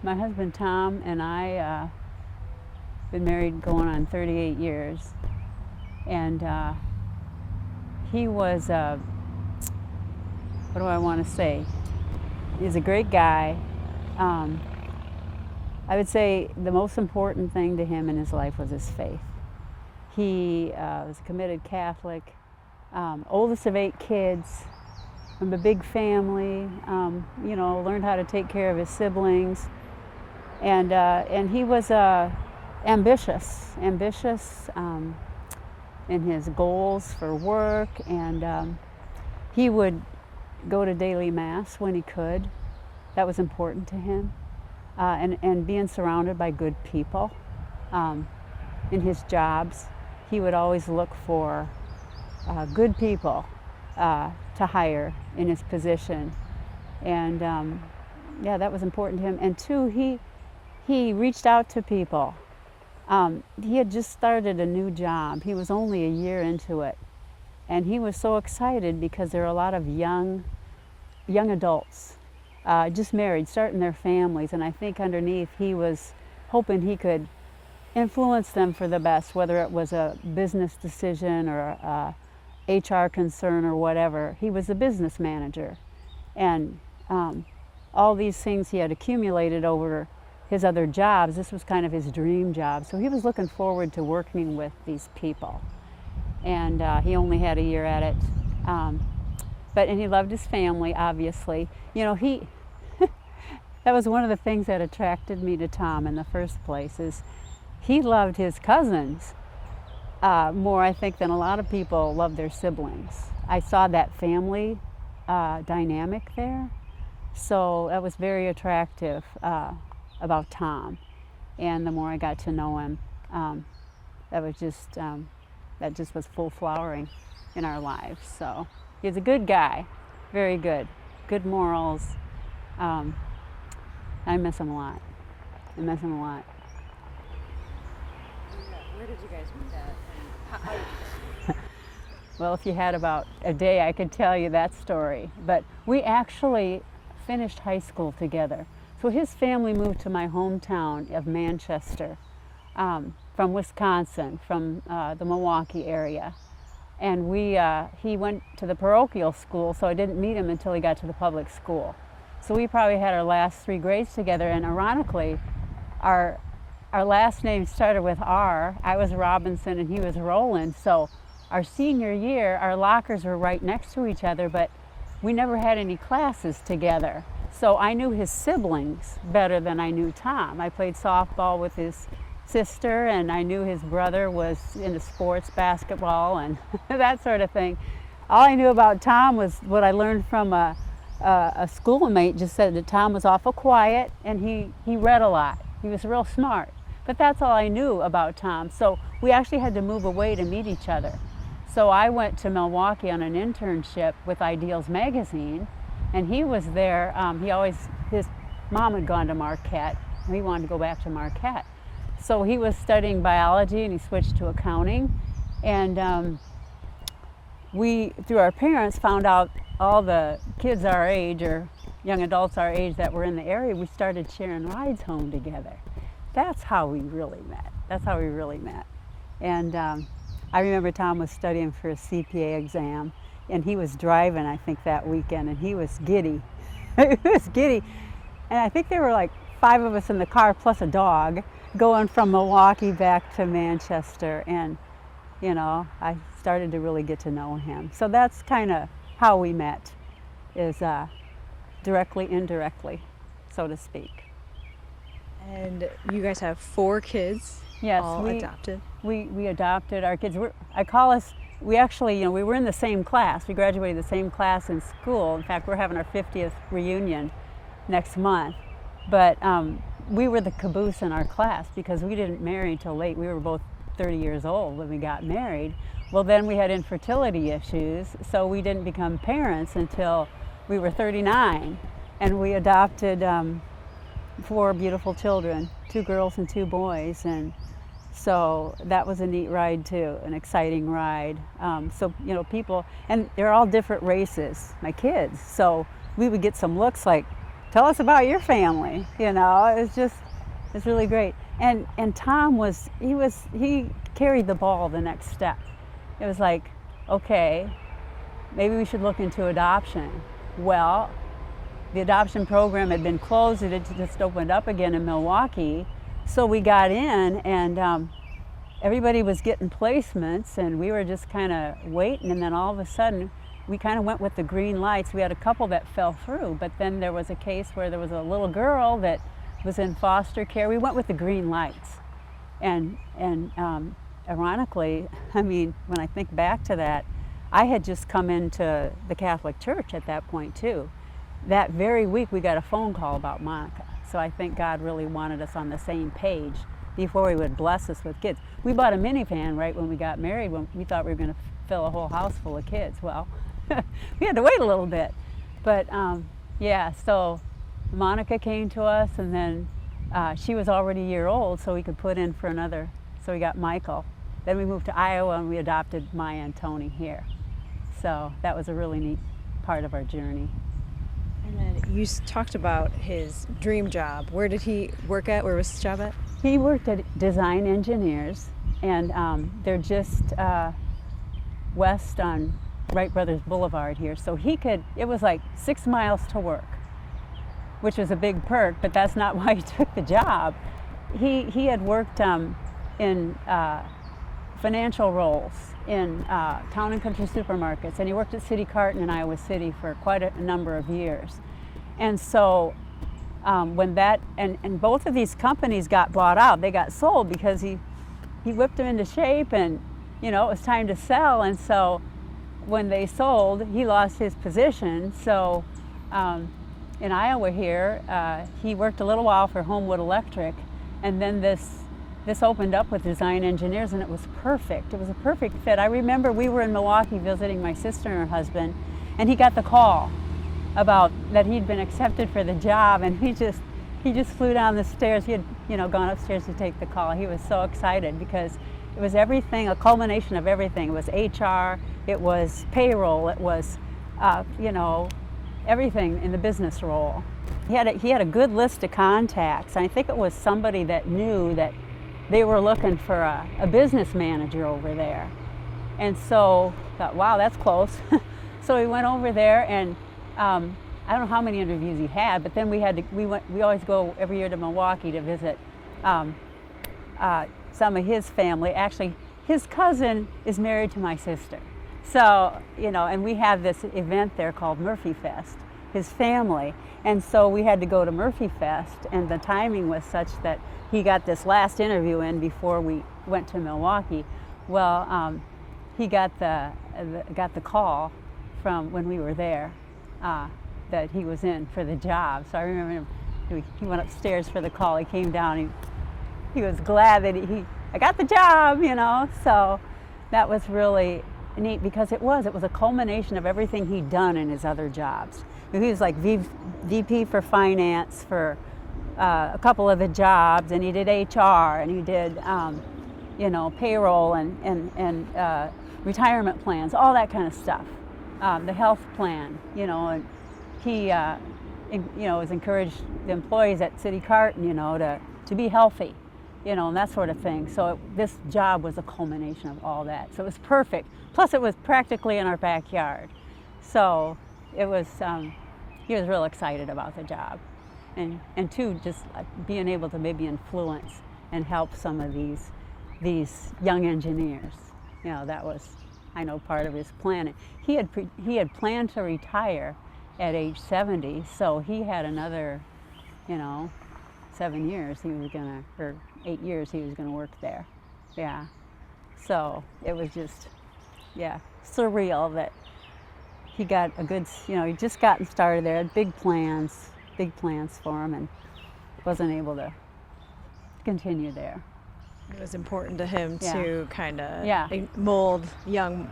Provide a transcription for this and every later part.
My husband Tom and I been married going on 38 years, and he was, what do I want to say? He's a great guy. Um, I would say the most important thing to him in his life was his faith. He was a committed Catholic, oldest of 8 kids, from a big family, learned how to take care of his siblings. And he was ambitious in his goals for work, and he would go to daily mass when he could. That was important to him, and being surrounded by good people. In his jobs, he would always look for good people to hire in his position, and yeah, that was important to him. And two, he reached out to people. He had just started a new job. He was only a year into it, and he was so excited because there are a lot of young adults just married, starting their families, and I think underneath he was hoping he could influence them for the best, whether it was a business decision or a HR concern or whatever. He was a business manager, and all these things he had accumulated over his other jobs, this was kind of his dream job. So he was looking forward to working with these people, and he only had a year at it. And he loved his family, obviously. That was one of the things that attracted me to Tom in the first place, is he loved his cousins more, I think, than a lot of people love their siblings. I saw that family dynamic there, so that was very attractive about Tom. And the more I got to know him, that just was full flowering in our lives. So he's a good guy, very good morals. I miss him a lot. Where did you guys meet at, and how did you guys meet? Well, if you had about a day, I could tell you that story. But we actually finished high school together. So his family moved to my hometown of Manchester, from Wisconsin, from the Milwaukee area. And he went to the parochial school, so I didn't meet him until he got to the public school. So we probably had our last 3 grades together, and ironically, our last name started with R. I was Robinson and he was Rowland. So our senior year, our lockers were right next to each other, but we never had any classes together. So I knew his siblings better than I knew Tom. I played softball with his sister, and I knew his brother was into sports, basketball, and that sort of thing. All I knew about Tom was what I learned from a schoolmate. Just said that Tom was awful quiet, and he read a lot. He was real smart. But that's all I knew about Tom. So we actually had to move away to meet each other. So I went to Milwaukee on an internship with Ideals magazine, and he was there. His mom had gone to Marquette, and he wanted to go back to Marquette. So he was studying biology, and he switched to accounting. And we, through our parents, found out all the kids our age, or young adults our age that were in the area. We started sharing rides home together. That's how we really met. And I remember Tom was studying for a CPA exam, and he was driving, I think, that weekend, and he was giddy. He was giddy. And I think there were like 5 of us in the car plus a dog going from Milwaukee back to Manchester. And, I started to really get to know him. So that's kind of how we met, is directly, indirectly, so to speak. And you guys have 4 kids, yes, all adopted? We adopted our kids. We actually, we were in the same class. We graduated the same class in school. In fact, we're having our 50th reunion next month. But we were the caboose in our class because we didn't marry till late. We were both 30 years old when we got married. Well, then we had infertility issues, so we didn't become parents until we were 39. And we adopted 4 beautiful children, 2 girls and 2 boys. And so that was a neat ride too, an exciting ride. People, and they're all different races, my kids. So we would get some looks like, tell us about your family. It's really great. And Tom he carried the ball the next step. It was like, okay, maybe we should look into adoption. Well, the adoption program had been closed. It had just opened up again in Milwaukee. So we got in, and everybody was getting placements, and we were just kind of waiting. And then all of a sudden, we kind of went with the green lights. We had a couple that fell through, but then there was a case where there was a little girl that was in foster care. We went with the green lights. And ironically, I mean, when I think back to that, I had just come into the Catholic Church at that point too. That very week we got a phone call about Monica. So I think God really wanted us on the same page before he would bless us with kids. We bought a minivan right when we got married, when we thought we were going to fill a whole house full of kids. Well, we had to wait a little bit. But yeah, so Monica came to us, and then she was already a year old, so we could put in for another. So we got Michael. Then we moved to Iowa, and we adopted Maya and Tony here. So that was a really neat part of our journey. And then you talked about his dream job. Where did he work at? Where was his job at? He worked at Design Engineers, and they're just west on Wright Brothers Boulevard here. So it was like 6 miles to work, which was a big perk, but that's not why he took the job. He had worked in financial roles in town and country supermarkets, and he worked at City Carton in Iowa City for quite a number of years. And so when that, and both of these companies got bought out, they got sold because he whipped them into shape, and it was time to sell. And so when they sold, he lost his position. So in Iowa here, he worked a little while for Homewood Electric, and then this opened up with Design Engineers, and it was perfect. It was a perfect fit. I remember we were in Milwaukee visiting my sister and her husband, and he got the call about that he'd been accepted for the job, and he just flew down the stairs. He had gone upstairs to take the call. He was so excited because it was everything, a culmination of everything. It was HR, it was payroll, it was everything in the business role. He had a good list of contacts. I think it was somebody that knew that they were looking for a business manager over there. And so I thought, wow, that's close. So we went over there, and I don't know how many interviews he had, but then we always go every year to Milwaukee to visit some of his family. Actually, his cousin is married to my sister. So, and we have this event there called Murphy Fest, his family. And so we had to go to Murphy Fest, and the timing was such that he got this last interview in before we went to Milwaukee. Well, he got the call from when we were there that he was in for the job. So I remember him, he went upstairs for the call. He came down. He was glad that I got the job, So that was really neat because it was a culmination of everything he'd done in his other jobs. He was like VP for finance for a couple of the jobs, and he did HR, and he did payroll and retirement plans, all that kind of stuff. The health plan, and he has encouraged the employees at City Carton, to be healthy, and that sort of thing. So this job was a culmination of all that. So it was perfect. Plus, it was practically in our backyard. So it was. He was real excited about the job, and two, just being able to maybe influence and help some of these young engineers. That was, I know, part of his planning. He had planned to retire at age 70, so he had another, 7 years or 8 years he was gonna work there. Yeah. So it was just, surreal that he got a good, he'd just gotten started there, had big plans for him, and wasn't able to continue there. It was important to him to kind of mold young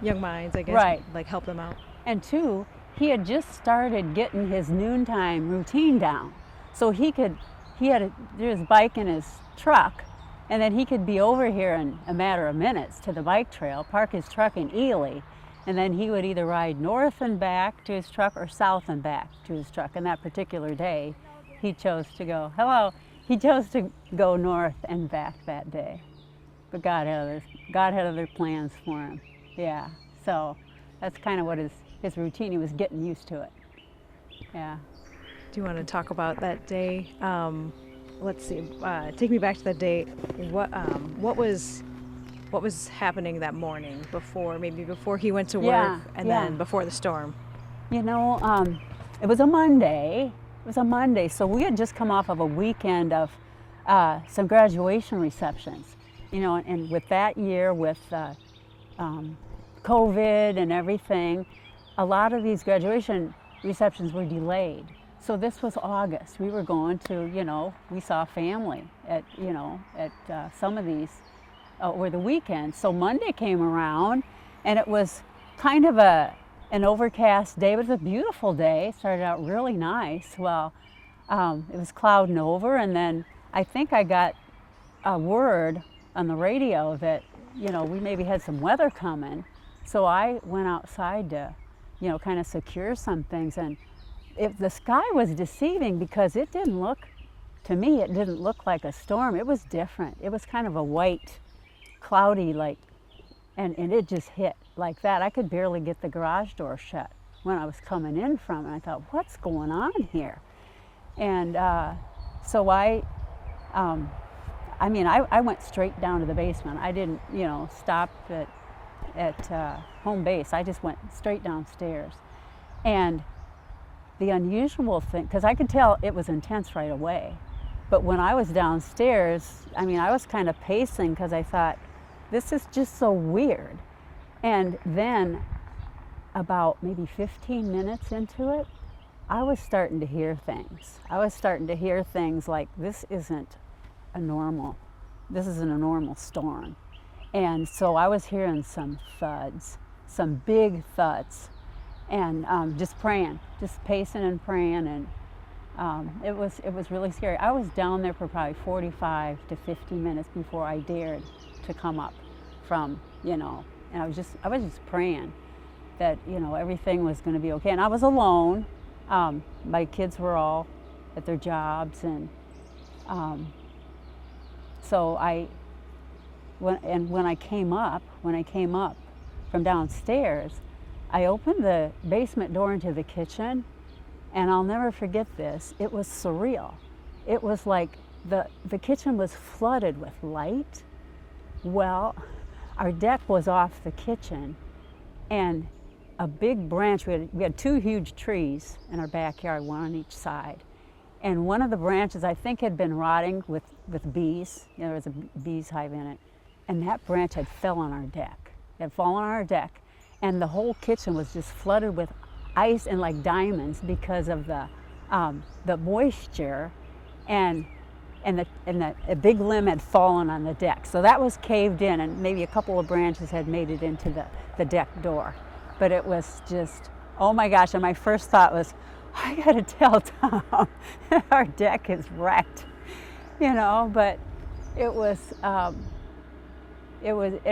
minds, I guess, right. Like help them out. And two, he had just started getting his noontime routine down. So he had his bike in his truck, and then he could be over here in a matter of minutes to the bike trail, park his truck in Ely, And then he would either ride north and back to his truck or south and back to his truck. And that particular day, he chose to go, hello, he chose to go north and back that day. But God had other plans for him. Yeah, so that's kind of what his routine, he was getting used to it. Yeah. Do you want to talk about that day? Let's see, take me back to that day. What was happening that morning before he went to work and then before the storm? You know, it was a Monday. So we had just come off of a weekend of some graduation receptions. You know, and with that year, with COVID and everything, a lot of these graduation receptions were delayed. So this was August. We were going to, you know, we saw family at some of these over the weekend. So Monday came around, and it was kind of an overcast day. It was a beautiful day. It started out really nice. Well, it was clouding over, and then I think I got a word on the radio that, you know, we maybe had some weather coming. So I went outside to, you know, kind of secure some things, and the sky was deceiving because it didn't look, to me, it didn't look like a storm. It was different. It was kind of a white, cloudy, like, and it just hit like that. I could barely get the garage door shut when I was coming in from it. I thought, what's going on here? And so I went straight down to the basement. I didn't, you know, stop at home base. I just went straight downstairs. And the unusual thing, because I could tell it was intense right away, but when I was downstairs, I mean, I was kind of pacing because I thought, this is just so weird. And then about maybe 15 minutes into it, I was starting to hear things. I was starting to hear things like, this isn't a normal storm. And so I was hearing some thuds, some big thuds, and just praying, just pacing and praying, and it was really scary. I was down there for probably 45 to 50 minutes before I dared to come up from, you know, and I was just praying that, you know, everything was going to be okay. And I was alone. My kids were all at their jobs, and so when I came up from downstairs, I opened the basement door into the kitchen, and I'll never forget this. It was surreal. It was like the kitchen was flooded with light. Well, our deck was off the kitchen, and a big branch, we had two huge trees in our backyard, one on each side. And one of the branches, I think, had been rotting with bees. You know, there was a bee's hive in it. And that branch had fell on our deck. It had fallen on our deck. And the whole kitchen was just flooded with ice and like diamonds because of the moisture, and a big limb had fallen on the deck. So that was caved in, and maybe a couple of branches had made it into the deck door. But it was just, oh my gosh, and my first thought was, I gotta tell Tom, our deck is wrecked, you know, but it was, and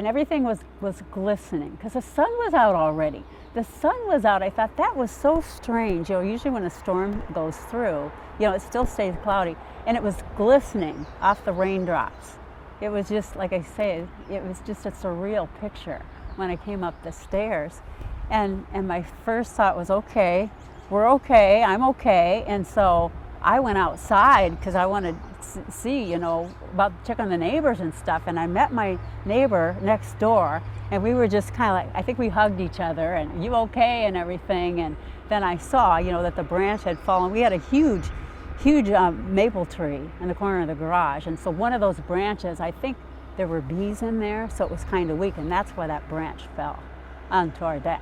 everything was glistening because the sun was out already. The sun was out. I thought that was so strange. You know, usually when a storm goes through, you know, it still stays cloudy, and it was glistening off the raindrops. It was just, like I say, it was just a surreal picture when I came up the stairs. And my first thought was, okay, we're okay, I'm okay. And so I went outside because I wanted to see, you know, check on the neighbors and stuff. And I met my neighbor next door, and we were just kind of like, I think we hugged each other, and you okay and everything. And then I saw, you know, that the branch had fallen. We had a huge maple tree in the corner of the garage. And so one of those branches, I think there were bees in there, so it was kind of weak, and that's why that branch fell onto our deck.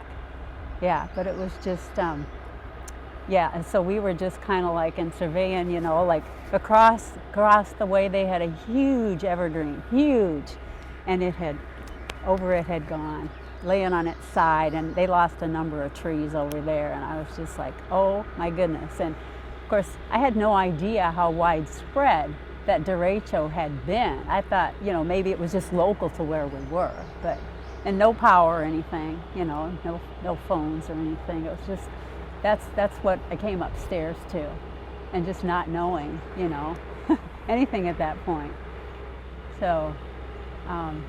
Yeah, but it was just, yeah, and so we were just kind of like in surveying, you know, like across the way they had a huge evergreen, huge, and it had gone, laying on its side, and they lost a number of trees over there, and I was just like, oh my goodness. And of course, I had no idea how widespread that derecho had been. I thought, you know, maybe it was just local to where we were, but and no power or anything, you know, no phones or anything. It was just, that's what I came upstairs to, and just not knowing, you know, anything at that point. So, and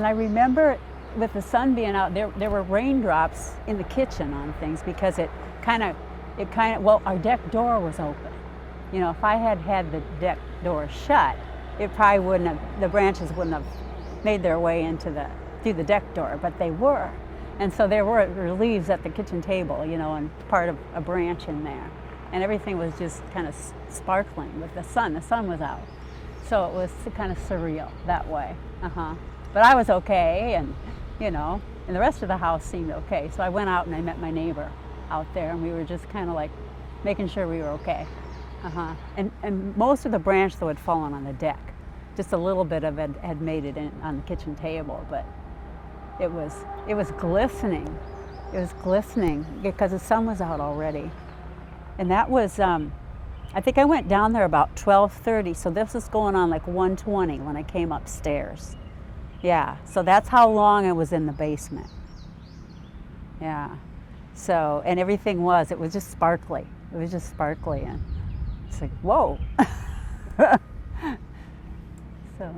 I remember with the sun being out, there were raindrops in the kitchen on things because it kind of, well, our deck door was open. You know, if I had had the deck door shut, it probably wouldn't have, the branches wouldn't have made their way through the deck door, but they were. And so there were leaves at the kitchen table, you know, and part of a branch in there. And everything was just kind of sparkling with the sun. The sun was out. So it was kind of surreal that way. But I was okay, and, you know, and the rest of the house seemed okay. So I went out and I met my neighbor out there, and we were just kind of like making sure we were okay. And most of the branch, though, had fallen on the deck. Just a little bit of it had made it in on the kitchen table, but it was glistening. It was glistening because the sun was out already. And that was, I think I went down there about 12:30, so this was going on like 1:20 when I came upstairs. Yeah, so that's how long I was in the basement. Yeah, so, and everything it was just sparkly. It was just sparkly, and it's like, whoa. So.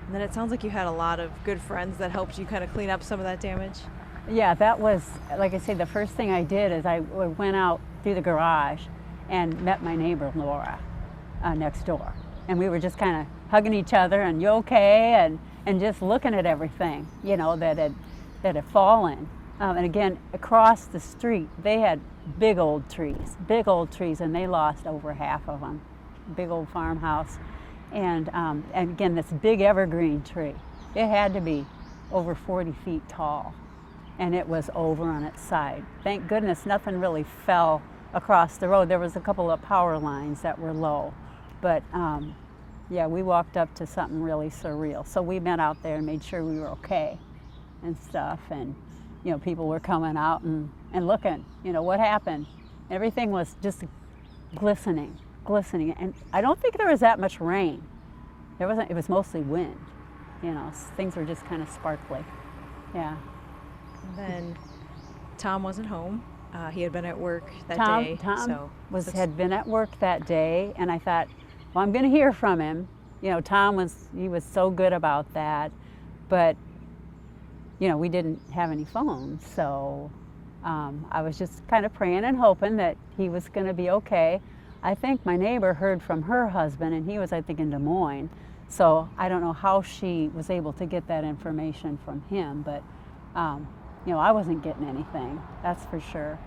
And then it sounds like you had a lot of good friends that helped you kind of clean up some of that damage. Yeah, that was, like I say, the first thing I did is I went out through the garage and met my neighbor, Laura, next door. And we were just kind of hugging each other and, you okay? And just looking at everything, you know, that had fallen. And again, across the street, they had big old trees, and they lost over half of them. Big old farmhouse. And again, this big evergreen tree. It had to be over 40 feet tall, and it was over on its side. Thank goodness nothing really fell across the road. There was a couple of power lines that were low, but yeah, we walked up to something really surreal. So we went out there and made sure we were okay and stuff, and you know, people were coming out and looking, you know, what happened. Everything was just glistening, and I don't think there was that much rain. There wasn't, it was mostly wind, you know, things were just kind of sparkly, yeah. And then Tom wasn't home. He had been at work that day. Tom had been at work that day, and I thought, well, I'm going to hear from him. You know, he was so good about that, but, you know, we didn't have any phones, so I was just kind of praying and hoping that he was going to be okay. I think my neighbor heard from her husband, and he was, I think, in Des Moines, so I don't know how she was able to get that information from him, but, you know, I wasn't getting anything, that's for sure.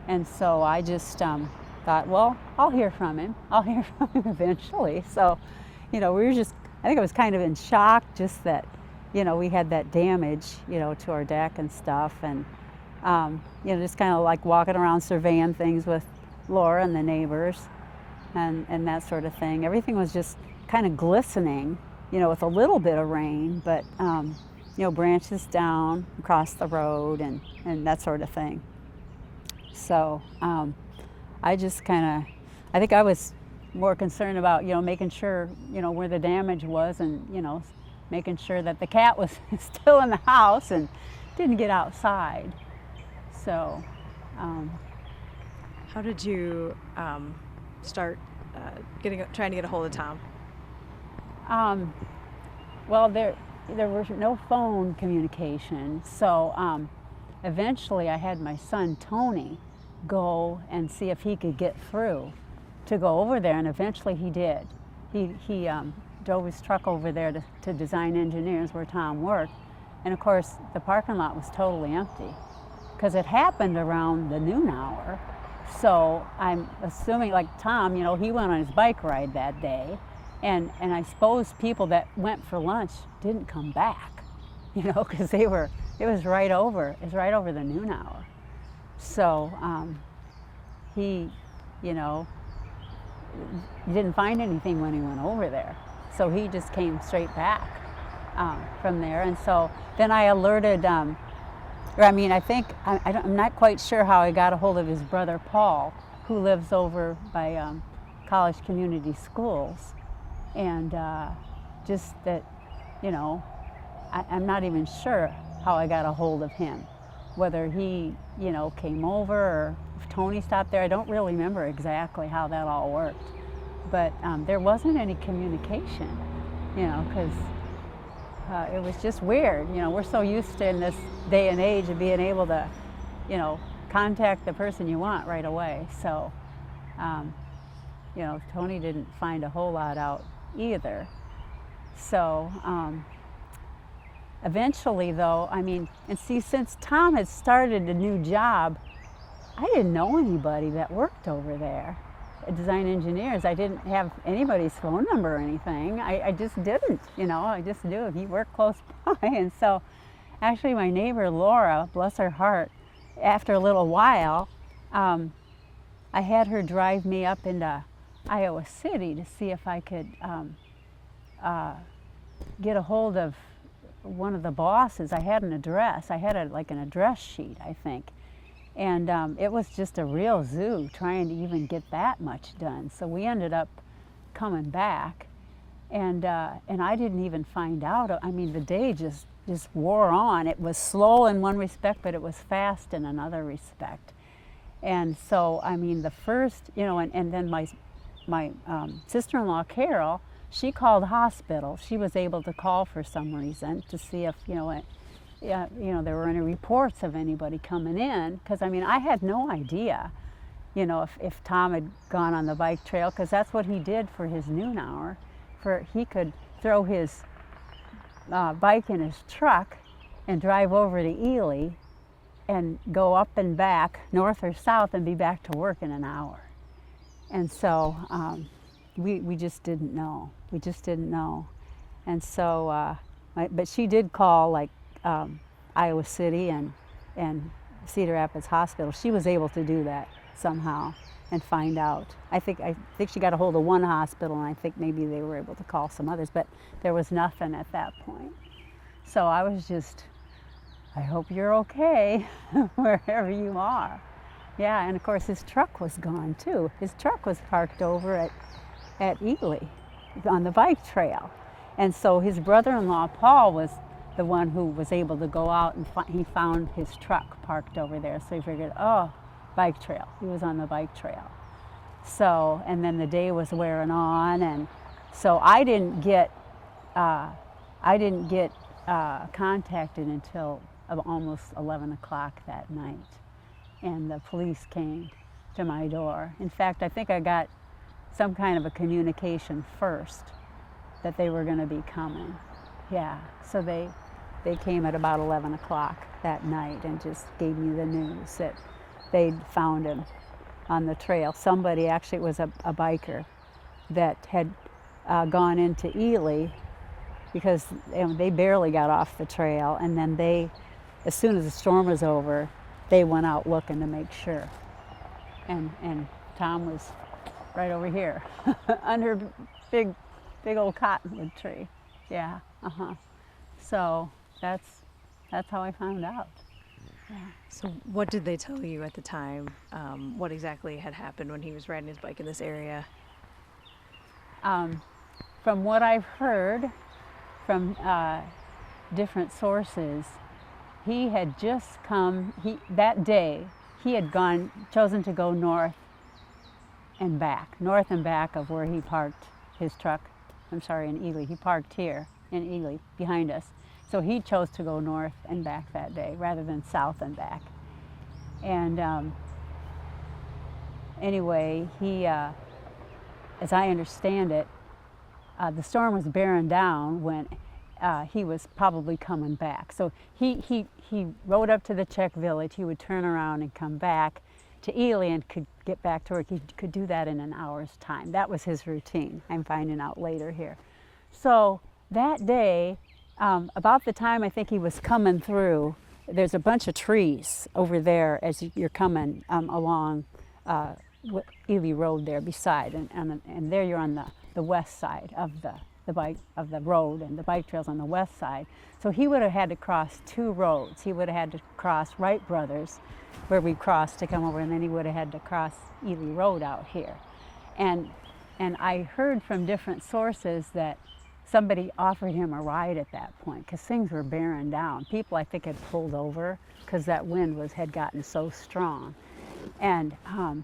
And so I just thought, well, I'll hear from him. I'll hear from him eventually. So, you know, we were just, I think I was kind of in shock just that, you know, we had that damage, you know, to our deck and stuff. And, you know, just kind of like walking around surveying things with Laura and the neighbors and that sort of thing. Everything was just kind of glistening, you know, with a little bit of rain, but, you know, branches down across the road and that sort of thing. So I just kind of, I think I was more concerned about, you know, making sure, you know, where the damage was and, you know, making sure that the cat was still in the house and didn't get outside. So. How did you start trying to get a hold of Tom? Well, there was no phone communication, so eventually I had my son Tony go and see if he could get through to go over there, and eventually he did. He drove his truck over there to Design Engineers where Tom worked, and of course the parking lot was totally empty because it happened around the noon hour. So I'm assuming, like Tom, you know, he went on his bike ride that day, and I suppose people that went for lunch didn't come back, you know, because it was right over the noon hour. So he, you know, didn't find anything when he went over there. So he just came straight back from there. And so then I alerted or I mean, I think, I'm not quite sure how I got a hold of his brother Paul, who lives over by College Community Schools. And just that, you know, I'm not even sure how I got a hold of him. Whether he, you know, came over or if Tony stopped there. I don't really remember exactly how that all worked. But there wasn't any communication, you know, because it was just weird. You know, we're so used to in this day and age of being able to, you know, contact the person you want right away. So, you know, Tony didn't find a whole lot out either. So eventually though, I mean, and see, since Tom had started a new job, I didn't know anybody that worked over there. Design engineers, I didn't have anybody's phone number or anything. I just didn't, you know, I just knew he worked close by. And so actually my neighbor Laura, bless her heart, after a little while, I had her drive me up into Iowa City to see if I could get a hold of one of the bosses. I had an address. I had like an address sheet, I think. And it was just a real zoo trying to even get that much done. So we ended up coming back, and I didn't even find out. I mean, the day just wore on. It was slow in one respect, but it was fast in another respect. And so, I mean, the first, you know, and then my sister-in-law Carol, she called the hospital. She was able to call for some reason to see if, you know, there were any reports of anybody coming in, because I mean, I had no idea, you know, if Tom had gone on the bike trail, because that's what he did for his noon hour. He could throw his bike in his truck and drive over to Ely and go up and back, north or south, and be back to work in an hour. And so we just didn't know. We just didn't know. And so, but she did call like Iowa City and Cedar Rapids Hospital. She was able to do that somehow and find out. I think she got a hold of one hospital, and I think maybe they were able to call some others, but there was nothing at that point. So I was just, I hope you're okay wherever you are. Yeah, and of course his truck was gone too. His truck was parked over at Ely on the bike trail. And so his brother-in-law Paul was the one who was able to go out, and he found his truck parked over there. So he figured, oh, bike trail. He was on the bike trail. So, and then the day was wearing on, and so I didn't get contacted until almost 11 o'clock that night, and the police came to my door. In fact, I think I got some kind of a communication first that they were going to be coming. Yeah, so they came at about 11 o'clock that night and just gave me the news that they'd found him on the trail. Somebody, actually it was a biker that had gone into Ely, because they barely got off the trail, and then as soon as the storm was over, they went out looking to make sure. And Tom was right over here under a big old cottonwood tree. Yeah, So that's how I found out. Yeah. So what did they tell you at the time? What exactly had happened when he was riding his bike in this area? From what I've heard from different sources, he had just come, that day, he had chosen to go north and back of where he parked his truck. I'm sorry, in Ely. He parked here in Ely behind us. So he chose to go north and back that day rather than south and back. And anyway, he, as I understand it, the storm was bearing down when he was probably coming back. So he rode up to the Czech village. He would turn around and come back to Ely and could get back to work. He could do that in an hour's time. That was his routine. I'm finding out later here. So that day, about the time I think he was coming through, there's a bunch of trees over there as you're coming along Ely Road there beside, and there you're on the west side of the road, and the bike trail's on the west side. So he would have had to cross 2 roads. He would have had to cross Wright Brothers, where we crossed to come over, and then he would have had to cross Ely Road out here. And I heard from different sources that somebody offered him a ride at that point because things were bearing down. People, I think, had pulled over because that wind had gotten so strong. And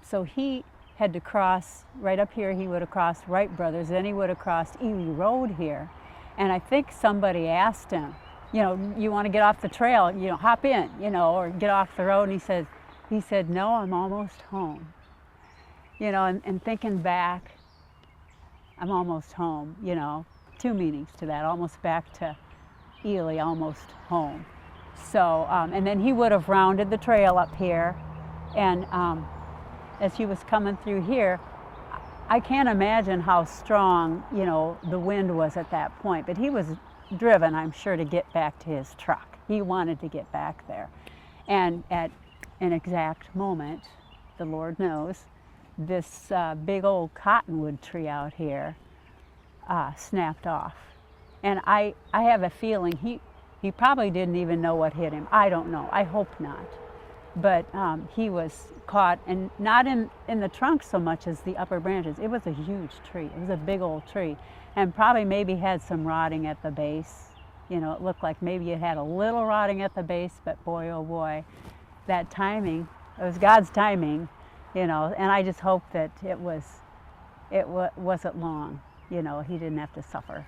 so he had to cross right up here. He would have crossed Wright Brothers, then he would have crossed Ely Road here. And I think somebody asked him, you want to get off the trail, hop in, or get off the road. And he said, no, I'm almost home. And thinking back, I'm almost home, 2 meanings to that, almost back to Ely, almost home. So, and then he would have rounded the trail up here, and as he was coming through here, I can't imagine how strong, the wind was at that point, but he was driven, I'm sure, to get back to his truck. He wanted to get back there. And at an exact moment, the Lord knows, this big old cottonwood tree out here snapped off. And I have a feeling he probably didn't even know what hit him. I don't know. I hope not. But he was caught, and not in the trunk so much as the upper branches. It was a huge tree. It was a big old tree, and probably maybe had some rotting at the base. It looked like maybe it had a little rotting at the base, but boy, oh boy, that timing, it was God's timing, and I just hope that it wasn't long. He didn't have to suffer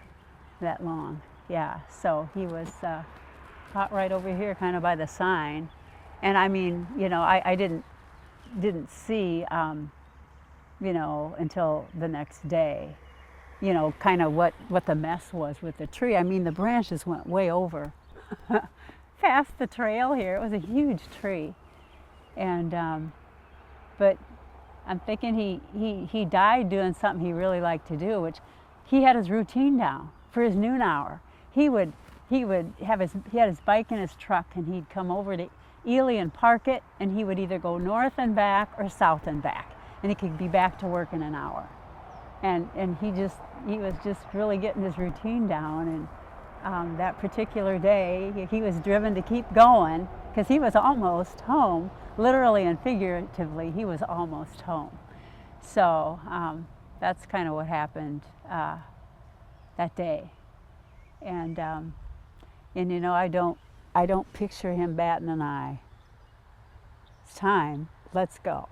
that long. Yeah, so he was caught right over here, kind of by the sign. And I mean, I didn't see, until the next day, kind of what the mess was with the tree. I mean, the branches went way over past the trail here. It was a huge tree. And, but I'm thinking he died doing something he really liked to do, which he had his routine down for his noon hour. He had his bike in his truck, and he'd come over to Ely and park it, and he would either go north and back or south and back, and he could be back to work in an hour. And he was just really getting his routine down. And that particular day, he was driven to keep going because he was almost home, literally and figuratively. He was almost home. So that's kind of what happened that day. And I don't picture him batting an eye. It's time, let's go.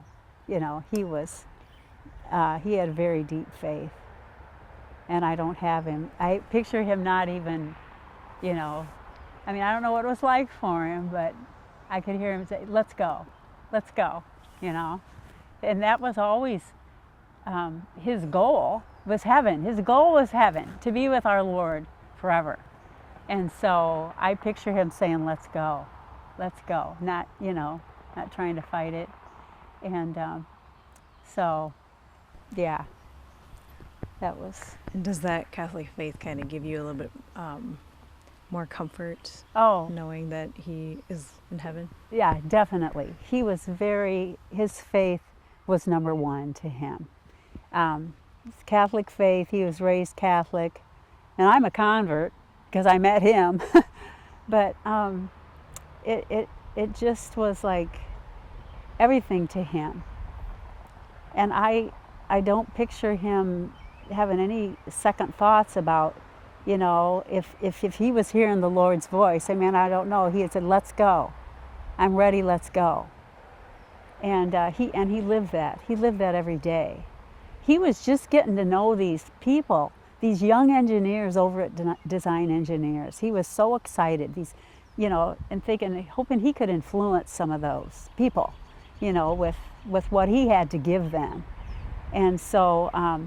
He had very deep faith, and I don't have him. I picture him not even, I don't know what it was like for him, but I could hear him say, let's go, And that was always his goal was heaven. His goal was heaven, to be with our Lord forever. And so I picture him saying, let's go, not trying to fight it. And so, yeah, that was. And does that Catholic faith kind of give you a little bit more comfort, knowing that he is in heaven? Yeah, definitely. His faith was number one to him. His Catholic faith, he was raised Catholic, and I'm a convert, because I met him, but it just was like everything to him. And I don't picture him having any second thoughts about, if he was hearing the Lord's voice. I mean, I don't know. He had said, let's go. I'm ready, let's go. And he lived that. He lived that every day. He was just getting to know these people, these young engineers over at Design Engineers. He was so excited, and thinking, hoping he could influence some of those people, with what he had to give them. And so I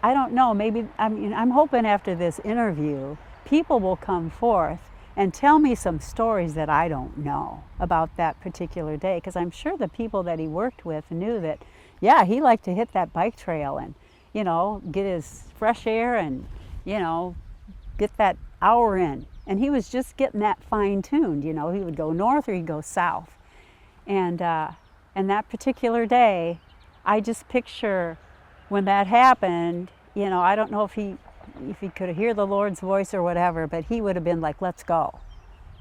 don't know, maybe, I'm hoping after this interview, people will come forth and tell me some stories that I don't know about that particular day, because I'm sure the people that he worked with knew that, yeah, he liked to hit that bike trail and get his fresh air and, get that hour in. And he was just getting that fine-tuned, he would go north or he'd go south. And that particular day, I just picture when that happened, I don't know if he could hear the Lord's voice or whatever, but he would have been like, let's go.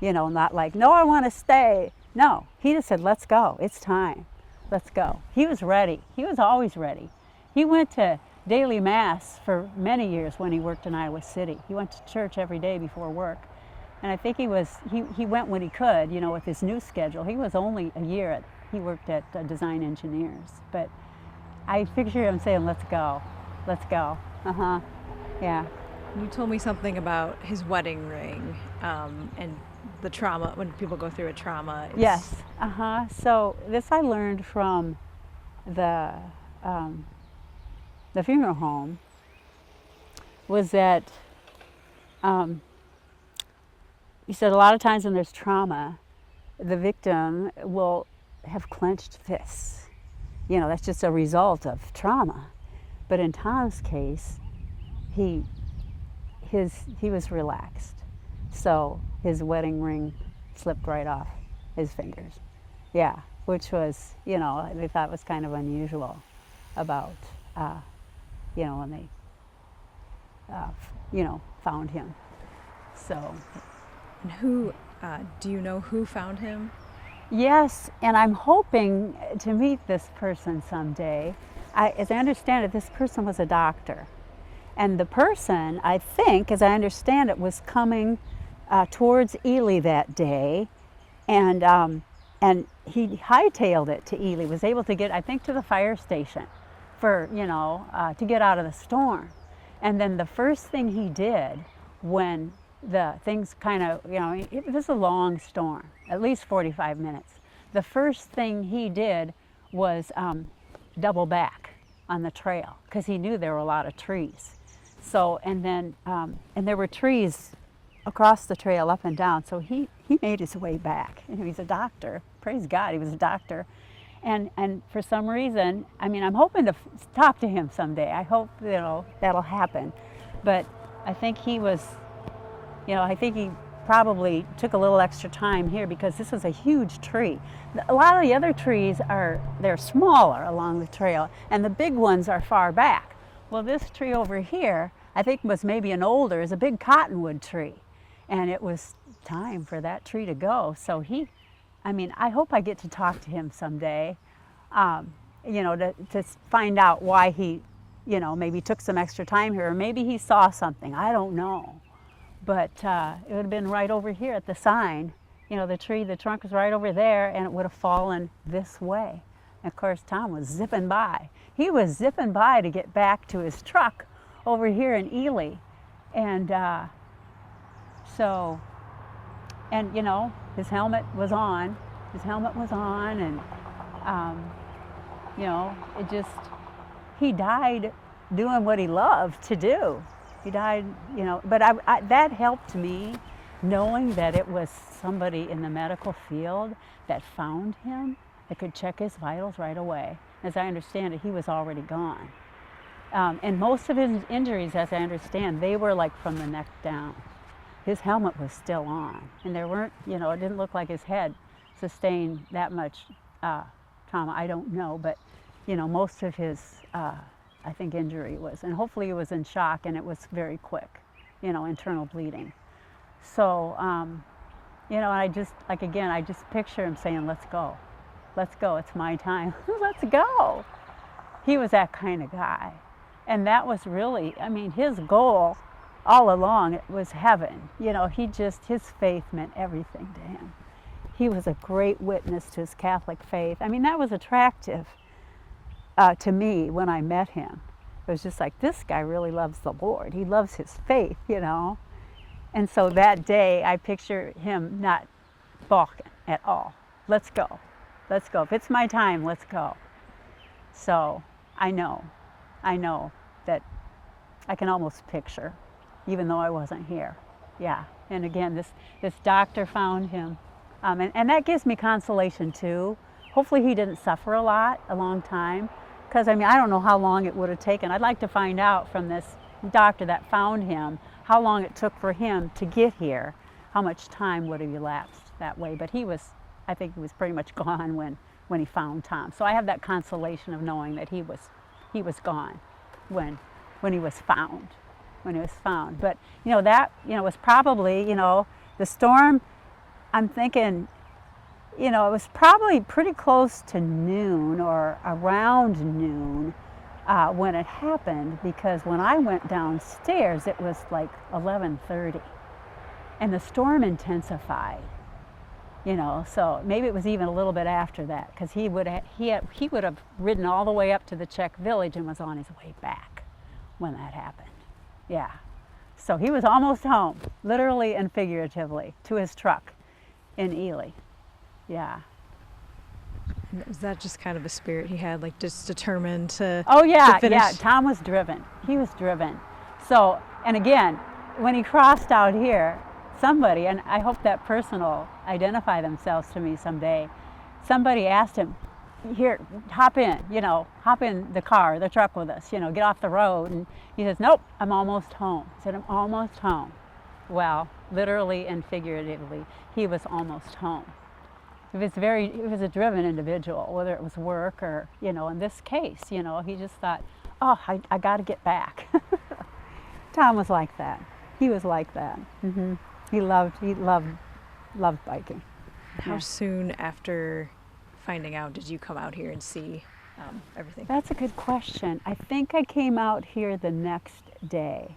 Not like, no, I want to stay. No, he just said, let's go. It's time. Let's go. He was ready. He was always ready. He went to daily mass for many years when he worked in Iowa City. He went to church every day before work. And I think he went when he could, with his new schedule. He was only a year he worked at Design Engineers. But I picture him saying, let's go. Let's go. Yeah. You told me something about his wedding ring and the trauma, when people go through a trauma. Yes. So this I learned from the funeral home, was that he said a lot of times when there's trauma, the victim will have clenched fists. That's just a result of trauma. But in Tom's case, he was relaxed. So his wedding ring slipped right off his fingers. Yeah, which was, they thought was kind of unusual about, when they, found him. So. And who, do you know who found him? Yes, and I'm hoping to meet this person someday. As I understand it, this person was a doctor. And the person, I think, as I understand it, was coming towards Ely that day, and he hightailed it to Ely, was able to get, I think, to the fire station for, to get out of the storm. And then the first thing he did when the things kind of, it was a long storm, at least 45 minutes. The first thing he did was double back on the trail, because he knew there were a lot of trees. So, and then, and there were trees across the trail, up and down, so he made his way back. He's a doctor, praise God, he was a doctor. And for some reason, I'm hoping to talk to him someday. I hope, that'll happen. But I think he was, I think he probably took a little extra time here, because this is a huge tree. A lot of the other trees they're smaller along the trail, and the big ones are far back. Well, this tree over here, I think was maybe an older, is a big cottonwood tree. And it was time for that tree to go. So I hope I get to talk to him someday, to find out why he, maybe took some extra time here, or maybe he saw something, I don't know. But it would have been right over here at the sign. The trunk was right over there, and it would have fallen this way. And of course, Tom was zipping by. He was zipping by to get back to his truck over here in Ely. And his helmet was on. And, he died doing what he loved to do. He died, but that helped me, knowing that it was somebody in the medical field that found him, that could check his vitals right away. As I understand it, he was already gone. And most of his injuries, as I understand, they were like from the neck down. His helmet was still on, and there weren't, it didn't look like his head sustained that much trauma. I don't know, but, most of his, I think, injury was, and hopefully he was in shock, and it was very quick, internal bleeding. So, and I just, I just picture him saying, let's go, it's my time, let's go. He was that kind of guy. And that was really, his goal all along, it was heaven. His faith meant everything to him. He was a great witness to his Catholic faith. That was attractive to me when I met him. It was just like, this guy really loves the Lord. He loves his faith, And so that day, I picture him not balking at all. Let's go. If it's my time, let's go. So I know that I can almost picture, even though I wasn't here. Yeah, and again, this doctor found him. And that gives me consolation too. Hopefully he didn't suffer a long time, because I don't know how long it would have taken. I'd like to find out from this doctor that found him how long it took for him to get here, how much time would have elapsed that way. But I think he was pretty much gone when he found Tom. So I have that consolation of knowing that he was gone when when he was found. When he was found. But, that, was probably, the storm, I'm thinking, it was probably pretty close to noon or around noon when it happened, because when I went downstairs, it was like 11:30, and the storm intensified. So maybe it was even a little bit after that, because he would have ridden all the way up to the Czech village and was on his way back when that happened. Yeah. So he was almost home, literally and figuratively, to his truck in Ely. Yeah. Is that just kind of a spirit he had, like just determined to Oh yeah, to finish? yeah. Tom was driven. He was driven. So, and again, when he crossed out here, somebody, and I hope that person will identify themselves to me someday, somebody asked him, here, hop in the car, the truck with us, get off the road. And he says, nope, I'm almost home. He said, I'm almost home. Well, literally and figuratively, he was almost home. He was a driven individual, whether it was work or, in this case, he just thought, oh, I got to get back. Tom was like that. He was like that. Mm-hmm. He loved biking. How soon after finding out did you come out here and see everything? That's a good question. I think I came out here the next day.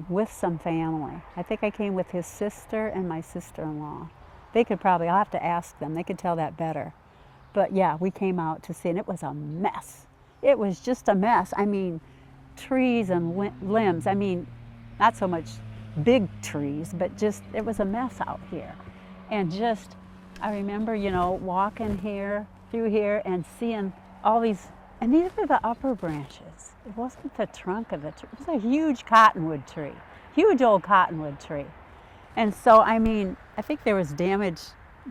With some family. I think I came with his sister and my sister-in-law. I'll have to ask them. They could tell that better. But yeah, we came out to see, and it was a mess. It was just a mess. I mean, trees and limbs. I mean, not so much big trees, but just, it was a mess out here. And just, I remember, walking through here and seeing all these, and these were the upper branches. It wasn't the trunk of the tree. It was a huge cottonwood tree, huge old cottonwood tree. And so, I mean, I think there was damage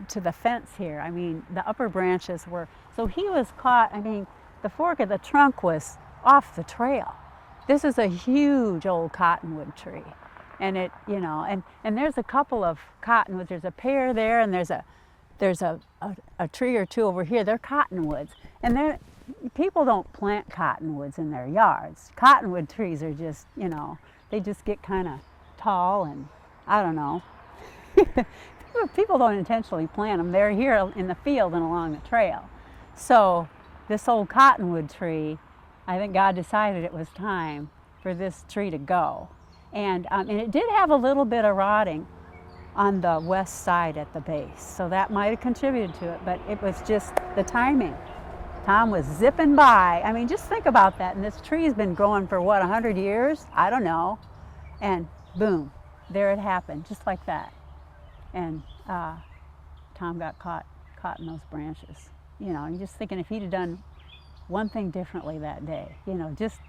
to the fence here. I mean, the upper branches were, so he was caught, I mean, the fork of the trunk was off the trail. This is a huge old cottonwood tree. And it, and there's a couple of cottonwoods. There's a pair there, and there's a tree or two over here. They're cottonwoods. And people don't plant cottonwoods in their yards. Cottonwood trees are just, they just get kind of tall, and I don't know. People don't intentionally plant them. They're here in the field and along the trail. So this old cottonwood tree, I think God decided it was time for this tree to go. And it did have a little bit of rotting on the west side at the base. So that might have contributed to it, but it was just the timing. Tom was zipping by. I mean, just think about that. And this tree's been growing for 100 years? I don't know. And boom, there it happened, just like that. And Tom got caught in those branches. And just thinking, if he'd have done one thing differently that day, just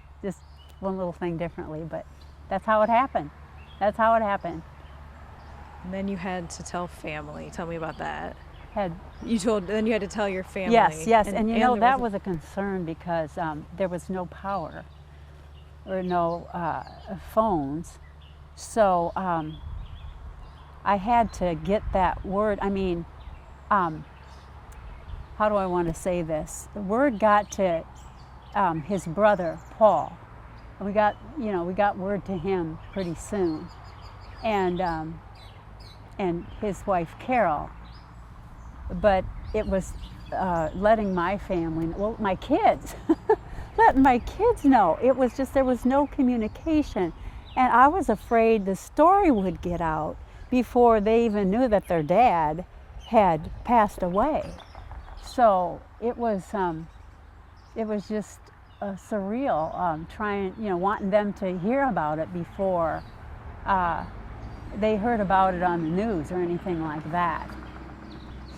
one little thing differently, but that's how it happened. And then you had to tell family. Tell me about that. Then you had to tell your family. Yes, and that was a concern, because there was no power or no phones. So I had to get that word. I mean, how do I want to say this? The word got to his brother, Paul. We got word to him pretty soon, and his wife, Carol. But it was letting my family, my kids, letting my kids know. It was just, there was no communication. And I was afraid the story would get out before they even knew that their dad had passed away. So it was just surreal, wanting them to hear about it before they heard about it on the news or anything like that.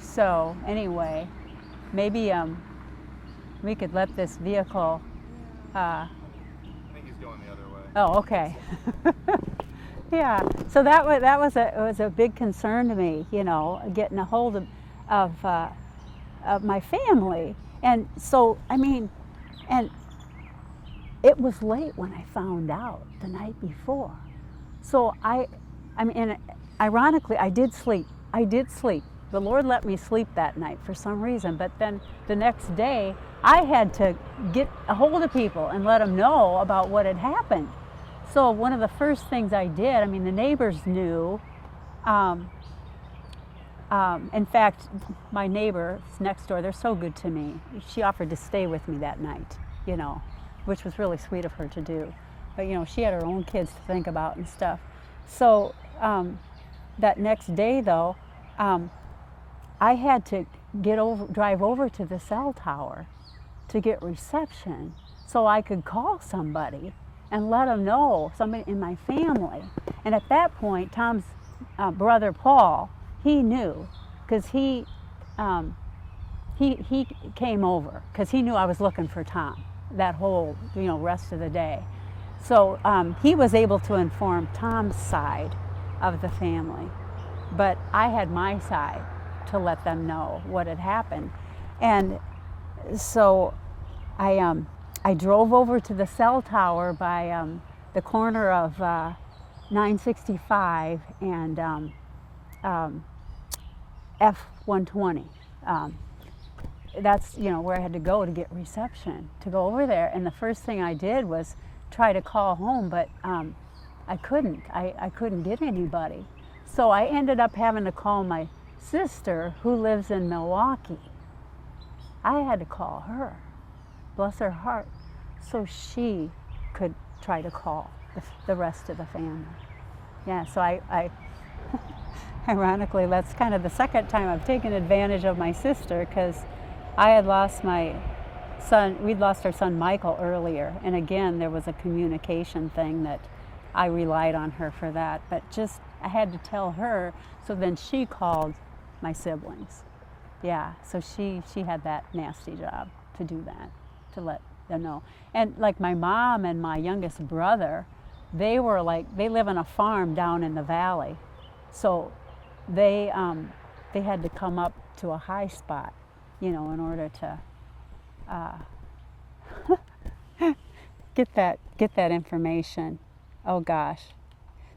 So anyway, maybe we could let this vehicle. I think he's going the other way. Oh, okay. Yeah. So that was a big concern to me, getting a hold of my family, and so I mean, and it was late when I found out the night before. So I mean, and ironically, I did sleep. the Lord let me sleep that night for some reason, but then the next day I had to get a hold of people and let them know about what had happened. So one of the first things I did, I mean, the neighbors knew. In fact, my neighbor next door, they're so good to me. She offered to stay with me that night, you know, which was really sweet of her to do. But, you know, she had her own kids to think about and stuff. So that next day, though, I had to drive over to the cell tower to get reception so I could call somebody and let them know, somebody in my family. And at that point, Tom's brother Paul, he knew, because he came over because he knew I was looking for Tom that whole, you know, rest of the day. So he was able to inform Tom's side of the family, but I had my side to let them know what had happened. And so I drove over to the cell tower by the corner of 965 and F-120. That's, you know, where I had to go to get reception, to go over there. And the first thing I did was try to call home, but I couldn't. I couldn't get anybody. So I ended up having to call my sister, who lives in Milwaukee. I had to call her, bless her heart, so she could try to call the rest of the family. Yeah, so I ironically, that's kind of the second time I've taken advantage of my sister, because I had lost my son, we'd lost our son Michael earlier, and again, there was a communication thing that I relied on her for that, but just, I had to tell her, so then she called my siblings. Yeah, so she had that nasty job to do that, to let them know. And like my mom and my youngest brother, they were like, they live on a farm down in the valley. So they had to come up to a high spot, you know, in order to get that information. Oh gosh,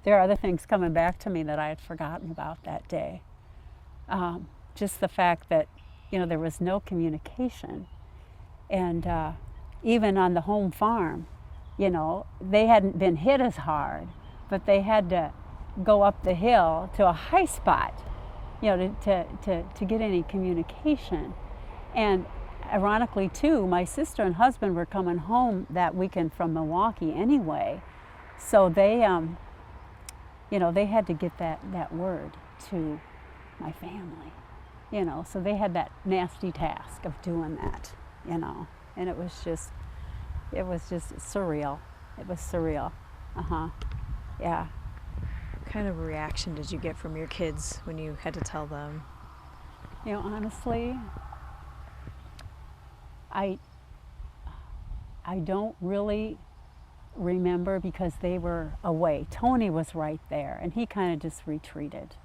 there are other things coming back to me that I had forgotten about that day. Just the fact that, you know, there was no communication, and even on the home farm, you know, they hadn't been hit as hard, but they had to go up the hill to a high spot, you know, to get any communication. And ironically too, my sister and husband were coming home that weekend from Milwaukee anyway, so they, you know, they had to get that word to my family, you know, so they had that nasty task of doing that, you know, and it was just surreal. It was surreal. Yeah. What kind of reaction did you get from your kids when you had to tell them? You know, honestly, I don't really remember, because they were away. Tony was right there, and he kind of just retreated.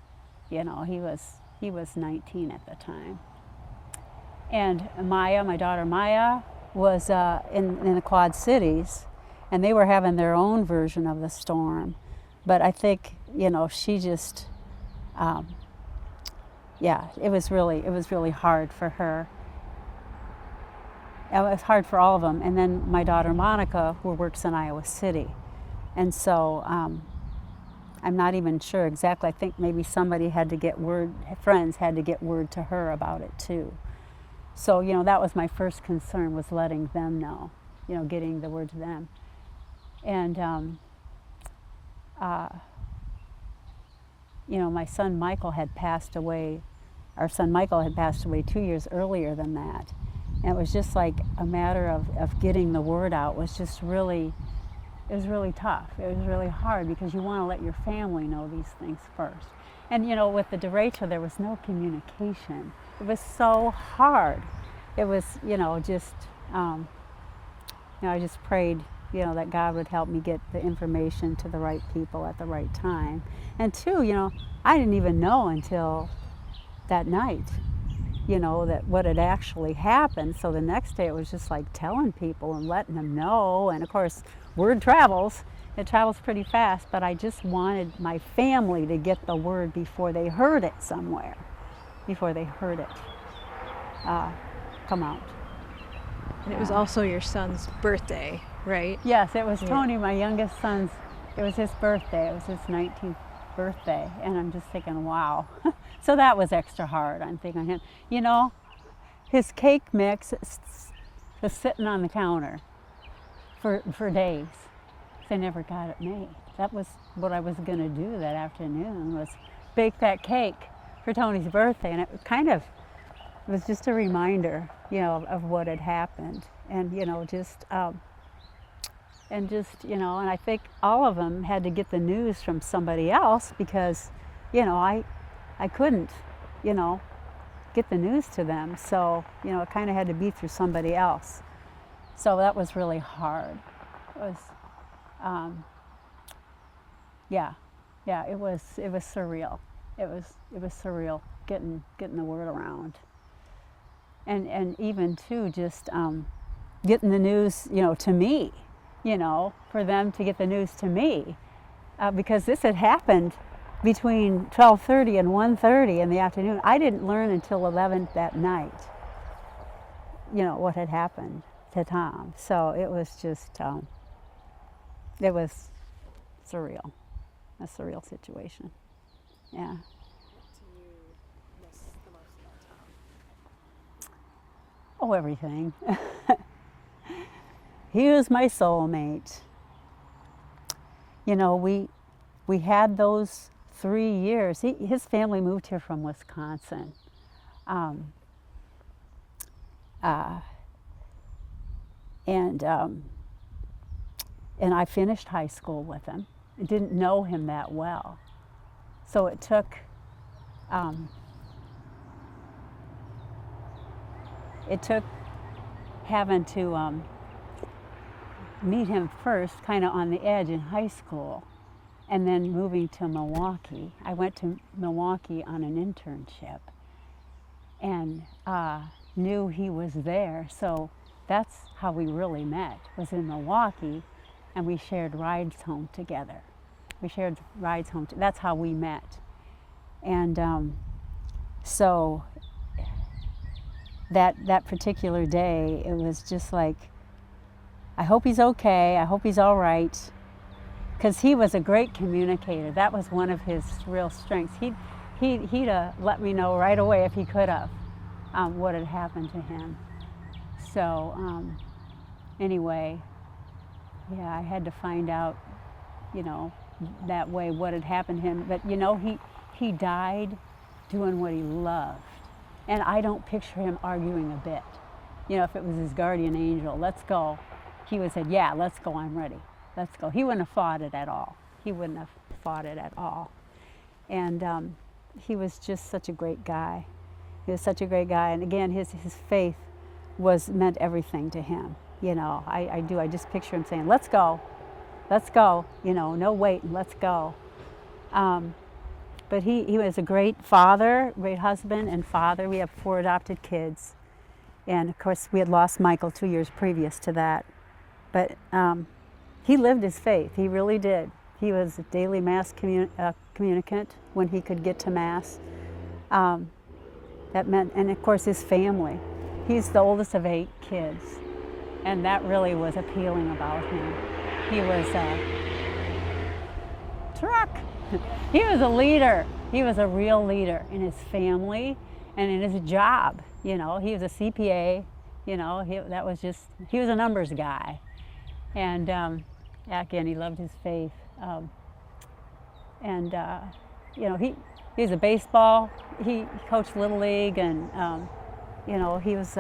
You know, he was 19 at the time. And Maya, my daughter Maya, was in the Quad Cities, and they were having their own version of the storm. But I think, you know, she just, yeah, it was really hard for her. It was hard for all of them. And then my daughter Monica, who works in Iowa City, and so I'm not even sure exactly. I think maybe somebody had to get word, friends had to get word to her about it too. So, you know, that was my first concern, was letting them know, you know, getting the word to them. And, you know, my son Michael had passed away, our son Michael had passed away 2 years earlier than that. And it was just like a matter of getting the word out was just really, it was really tough. It was really hard, because you want to let your family know these things first. And, you know, with the derecho, there was no communication. It was so hard. It was, you know, just, you know, I just prayed, you know, that God would help me get the information to the right people at the right time. And two, you know, I didn't even know until that night, you know, that what had actually happened. So the next day it was just like telling people and letting them know. And of course, word travels. It travels pretty fast, but I just wanted my family to get the word before they heard it somewhere. before they heard it come out. And it was also your son's birthday, right? Yes, it was Yeah. Tony, my youngest son's, it was his birthday. It was his 19th birthday. And I'm just thinking, wow. So that was extra hard. I'm thinking him, you know, his cake mix was sitting on the counter for days. They never got it made. That was what I was going to do that afternoon, was bake that cake for Tony's birthday. And it was just a reminder, you know, of what had happened. And, you know, and I think all of them had to get the news from somebody else because, you know, I couldn't, you know, get the news to them. So, you know, it kind of had to be through somebody else. So that was really hard. It was, it was surreal. It was surreal getting the word around. And even too, just getting the news, you know, to me, you know, for them to get the news to me, because this had happened between 12:30 and 1:30 in the afternoon. I didn't learn until 11 that night, you know, what had happened to Tom. So it was just, it was surreal, a surreal situation. Yeah. Oh, everything. He was my soulmate. You know, we had those 3 years. His family moved here from Wisconsin. And I finished high school with him. I didn't know him that well. So it took having to meet him first, kind of on the edge in high school, and then moving to Milwaukee. I went to Milwaukee on an internship and knew he was there. So that's how we really met, was in Milwaukee, and we shared rides home together. That's how we met. And so that particular day, it was just like, I hope he's okay, I hope he's all right, because he was a great communicator. That was one of his real strengths. He'd let me know right away, if he could have, what had happened to him. So anyway, yeah, I had to find out, you know, that way what had happened to him. But you know, he died doing what he loved. And I don't picture him arguing a bit. You know, if it was his guardian angel, let's go, he would have said, yeah, let's go, I'm ready, let's go. He wouldn't have fought it at all. And he was just such a great guy. And again, his faith meant everything to him. You know, I just picture him saying, let's go, you know, no waiting, let's go. But he was a great father, great husband and father. We have 4 adopted kids. And of course, we had lost Michael 2 years previous to that. But he lived his faith, he really did. He was a daily Mass communicant when he could get to Mass. That meant, and of course, his family. He's the oldest of 8 kids. And that really was appealing about him. He was he was a leader. He was a real leader in his family and in his job. You know, he was a CPA. You know, he was a numbers guy. And again, he loved his faith. You know, he was a baseball. He coached Little League, and you know, he was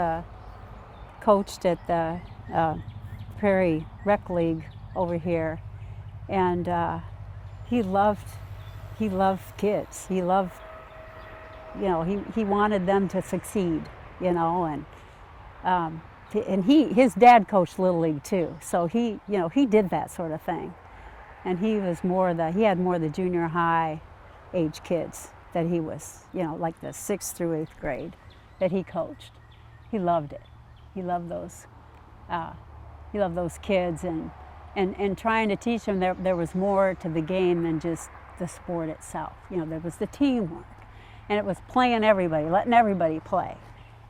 coached at the Prairie Rec League over here, and he loved kids. He loved, you know, he wanted them to succeed, you know, and his dad coached Little League too, so he did that sort of thing, and he had more of the junior high age kids that he was, you know, like the 6th through 8th grade that he coached. He loved it. He loved those kids, and trying to teach them there was more to the game than just the sport itself. You know, there was the teamwork, And it was playing everybody, letting everybody play,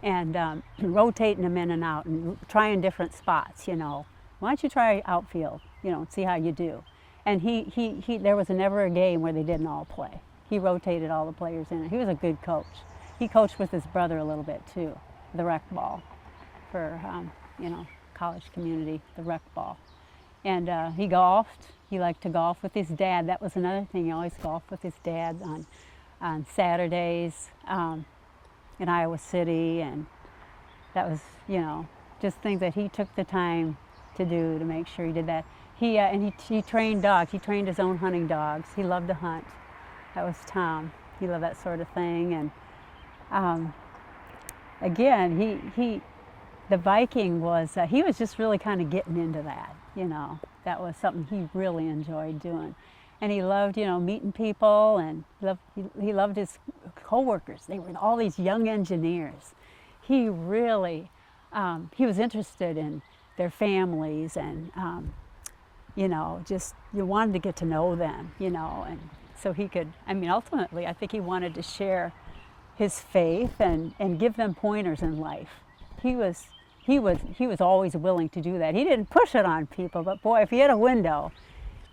and rotating them in and out and trying different spots, you know. Why don't you try outfield, you know, and see how you do. And there was never a game where they didn't all play. He rotated all the players in. He was a good coach. He coached with his brother a little bit too, the rec ball for, you know, college community, the rec ball. And he golfed. He liked to golf with his dad. That was another thing. He always golfed with his dad on Saturdays in Iowa City. And that was, you know, just things that he took the time to do to make sure he did that. He trained dogs. He trained his own hunting dogs. He loved to hunt. That was Tom. He loved that sort of thing. And again, the Viking was, he was just really kind of getting into that, you know. That was something he really enjoyed doing. And he loved, you know, meeting people, and he loved his coworkers. They were all these young engineers. He really, he was interested in their families, and, you know, just, you wanted to get to know them, you know, and so he could, I mean, ultimately, I think he wanted to share his faith and give them pointers in life. He was always willing to do that. He didn't push it on people, but boy, if he had a window,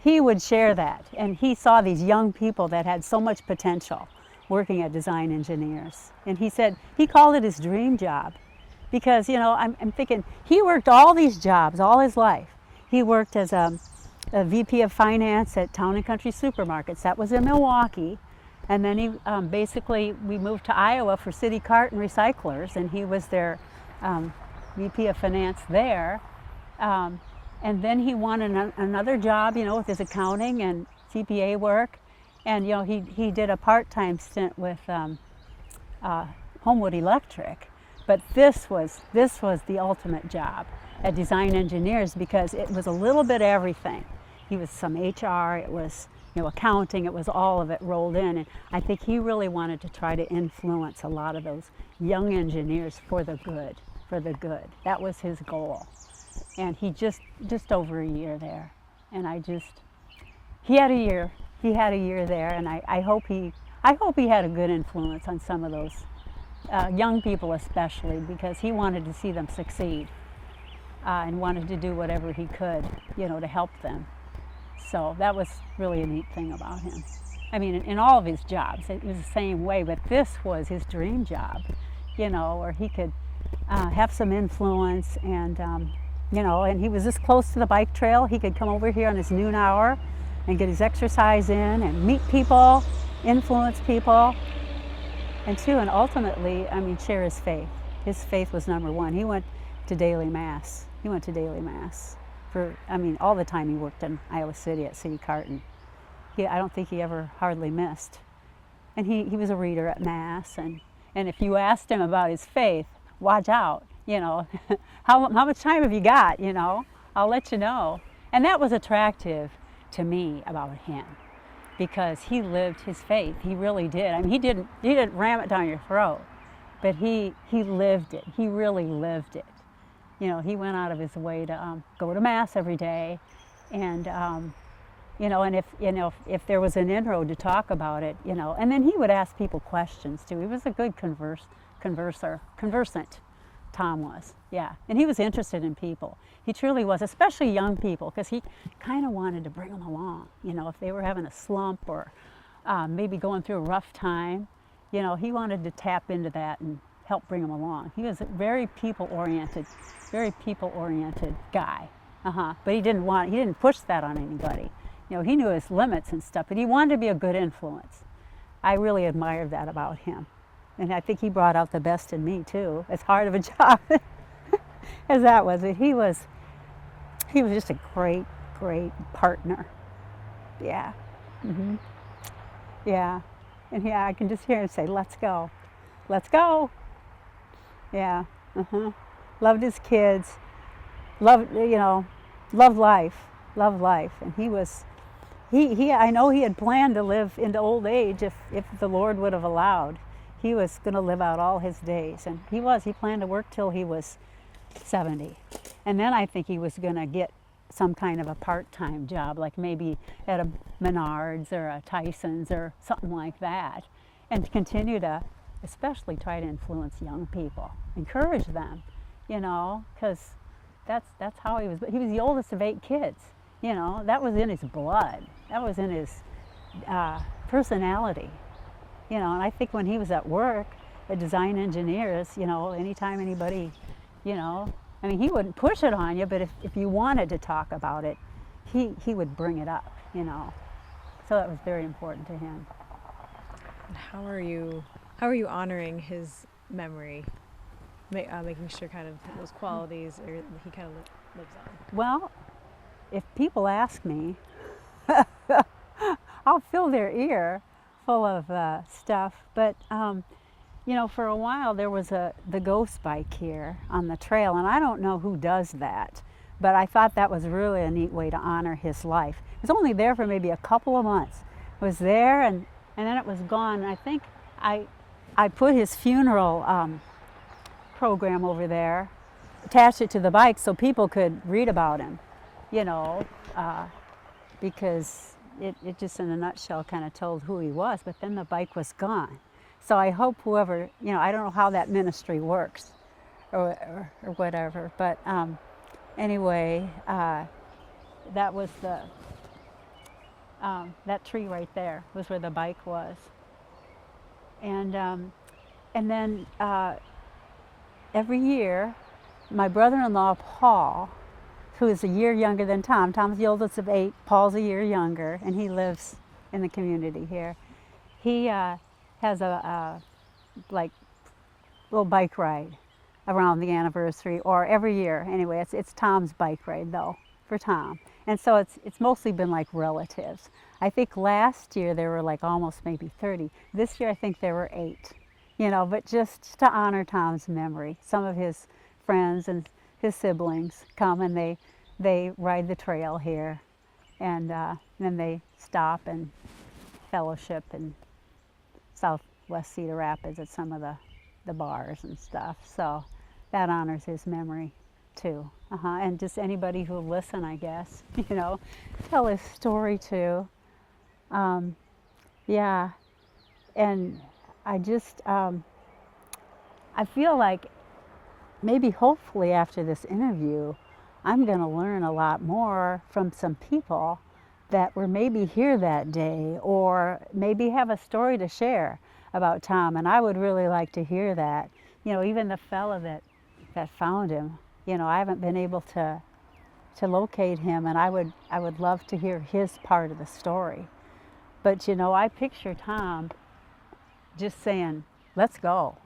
he would share that. And he saw these young people that had so much potential working at Design Engineers. And he said, he called it his dream job. Because, you know, I'm thinking, he worked all these jobs all his life. He worked as a VP of Finance at Town and Country Supermarkets. That was in Milwaukee. And then he we moved to Iowa for City Cart and Recyclers, and he was their VP of Finance there. And then he wanted another job, you know, with his accounting and CPA work. And, you know, he did a part-time stint with Homewood Electric. But this was the ultimate job at Design Engineers, because it was a little bit of everything. He was some HR, it was, you know, accounting, it was all of it rolled in. And I think he really wanted to try to influence a lot of those young engineers for the good, That was his goal. And he just over a year there. And he had a year there, and I hope he had a good influence on some of those young people especially, because he wanted to see them succeed and wanted to do whatever he could, you know, to help them. So that was really a neat thing about him. I mean, in all of his jobs, it was the same way, but this was his dream job, you know, where he could have some influence, and, you know, and he was this close to the bike trail. He could come over here on his noon hour and get his exercise in and meet people, influence people, and ultimately, I mean, share his faith. His faith was number one. He went to daily mass. For, I mean, all the time he worked in Iowa City at City Carton. I don't think he ever hardly missed. And he was a reader at mass, and if you asked him about his faith, watch out, you know, how much time have you got, you know, I'll let you know. And that was attractive to me about him, because he lived his faith. He really did. I mean, he didn't ram it down your throat, but he lived it. He really lived it. You know, he went out of his way to go to mass every day, and you know, and if there was an inroad to talk about it, you know, and then he would ask people questions too. He was a good conversant. Tom was, yeah, and he was interested in people. He truly was, especially young people, because he kind of wanted to bring them along. You know, if they were having a slump or maybe going through a rough time, you know, he wanted to tap into that and help bring them along. He was a very people-oriented guy. But he didn't push that on anybody. You know, he knew his limits and stuff, but he wanted to be a good influence. I really admired that about him. And I think he brought out the best in me too, as hard of a job as that was. He was just a great partner. Yeah. Mm-hmm. Yeah. And yeah, I can just hear him say, "Let's go. Let's go." Yeah. Loved his kids. Loved life. And I know he had planned to live into old age if the Lord would have allowed. He was going to live out all his days, and he planned to work till he was 70. And then I think he was going to get some kind of a part-time job, like maybe at a Menards or a Tyson's or something like that. and continue to especially try to influence young people, encourage them, you know, because that's how he was. But he was the oldest of 8 kids, you know, that was in his blood, that was in his personality, you know. And I think when he was at work at Design Engineers, you know, anytime anybody, you know, I mean, he wouldn't push it on you, but if you wanted to talk about it, he would bring it up, you know. So that was very important to him. And how are you honoring his memory, making sure kind of those qualities he kind of lives on? Well, if people ask me, I'll fill their ear full of stuff. But you know, for a while there was the ghost bike here on the trail, and I don't know who does that, but I thought that was really a neat way to honor his life. It was only there for maybe a couple of months. It was there, and then it was gone. And I think I put his funeral program over there, attached it to the bike so people could read about him, you know, because it just in a nutshell kind of told who he was, but then the bike was gone. So I hope whoever, you know, I don't know how that ministry works or whatever, but anyway, that was that tree right there was where the bike was. And then every year, my brother-in-law, Paul, who is a year younger than Tom. Tom's the oldest of 8, Paul's a year younger, and he lives in the community here. He has a like little bike ride around the anniversary, or every year. Anyway, it's Tom's bike ride though, for Tom. And so it's mostly been like relatives. I think last year there were like almost maybe 30. This year I think there were 8, you know, but just to honor Tom's memory. Some of his friends and his siblings come and they ride the trail here, and then they stop and fellowship in Southwest Cedar Rapids at some of the bars and stuff. So that honors his memory too. And just anybody who'll listen, I guess, you know, tell his story too. Yeah, and I just I feel like maybe hopefully after this interview I'm going to learn a lot more from some people that were maybe here that day, or maybe have a story to share about Tom, and I would really like to hear that. You know, even the fella that found him, you know, I haven't been able to locate him, and I would love to hear his part of the story. But you know, I picture Tom just saying, let's go,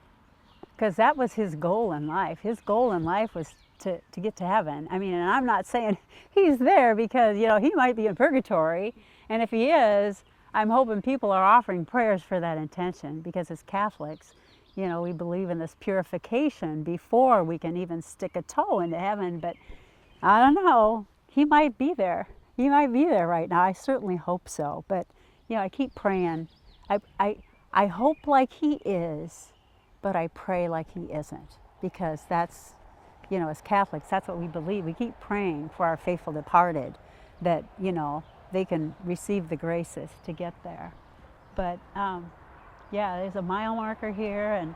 because that was his goal in life. His goal in life was to get to heaven. I mean, and I'm not saying he's there because, you know, he might be in purgatory, and if he is, I'm hoping people are offering prayers for that intention, because as Catholics, you know, we believe in this purification before we can even stick a toe into heaven. But I don't know, he might be there. He might be there right now. I certainly hope so. But, you know, I keep praying. I hope like he is, but I pray like he isn't, because that's, you know, as Catholics, that's what we believe. We keep praying for our faithful departed, that, you know, they can receive the graces to get there. But yeah, there's a mile marker here, and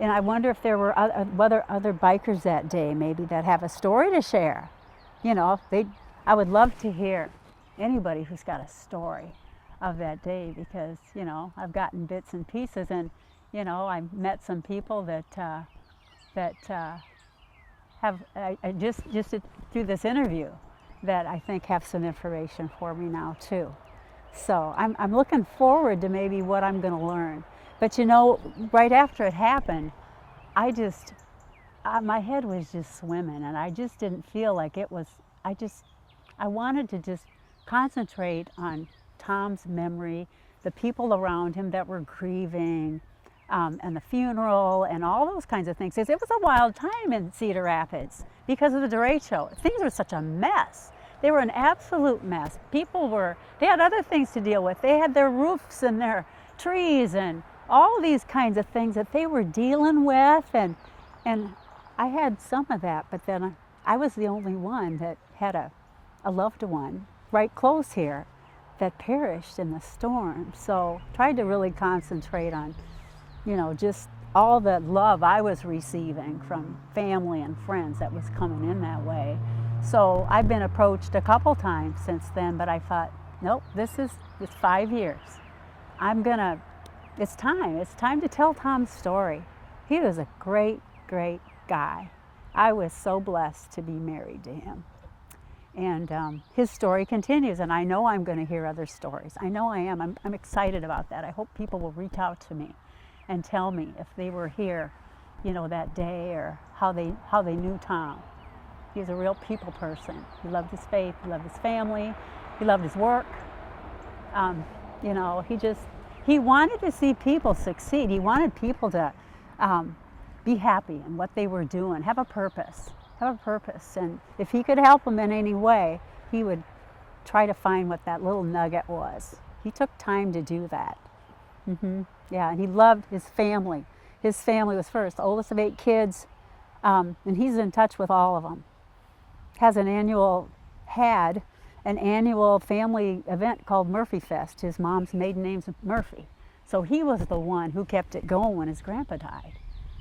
I wonder if there were other bikers that day maybe that have a story to share. You know, I would love to hear anybody who's got a story of that day, because, you know, I've gotten bits and pieces, and, you know, I met some people that have just through this interview that I think have some information for me now too. So I'm looking forward to maybe what I'm going to learn. But you know, right after it happened, my head was just swimming, and I just didn't feel like it was, I wanted to just concentrate on Tom's memory, the people around him that were grieving, and the funeral and all those kinds of things. It was a wild time in Cedar Rapids because of the derecho. Things were such a mess. They were an absolute mess. They had other things to deal with. They had their roofs and their trees and all these kinds of things that they were dealing with, and I had some of that, but then I was the only one that had a loved one right close here that perished in the storm. So tried to really concentrate on, just all the love I was receiving from family and friends that was coming in that way. So I've been approached a couple times since then, but I thought, nope, it's 5 years. It's time to tell Tom's story. He was a great, great guy. I was so blessed to be married to him. And his story continues, and I know I'm going to hear other stories. I know I am. I'm excited about that. I hope people will reach out to me and tell me if they were here, that day, or how they knew Tom. He's a real people person. He loved his faith. He loved his family. He loved his work. He wanted to see people succeed. He wanted people to be happy in what they were doing, have a purpose. And if he could help them in any way, he would try to find what that little nugget was. He took time to do that. Yeah, and he loved his family. His family was first, the oldest of 8 kids, and he's in touch with all of them. Had an annual family event called Murphy Fest. His mom's maiden name's Murphy. So he was the one who kept it going when his grandpa died.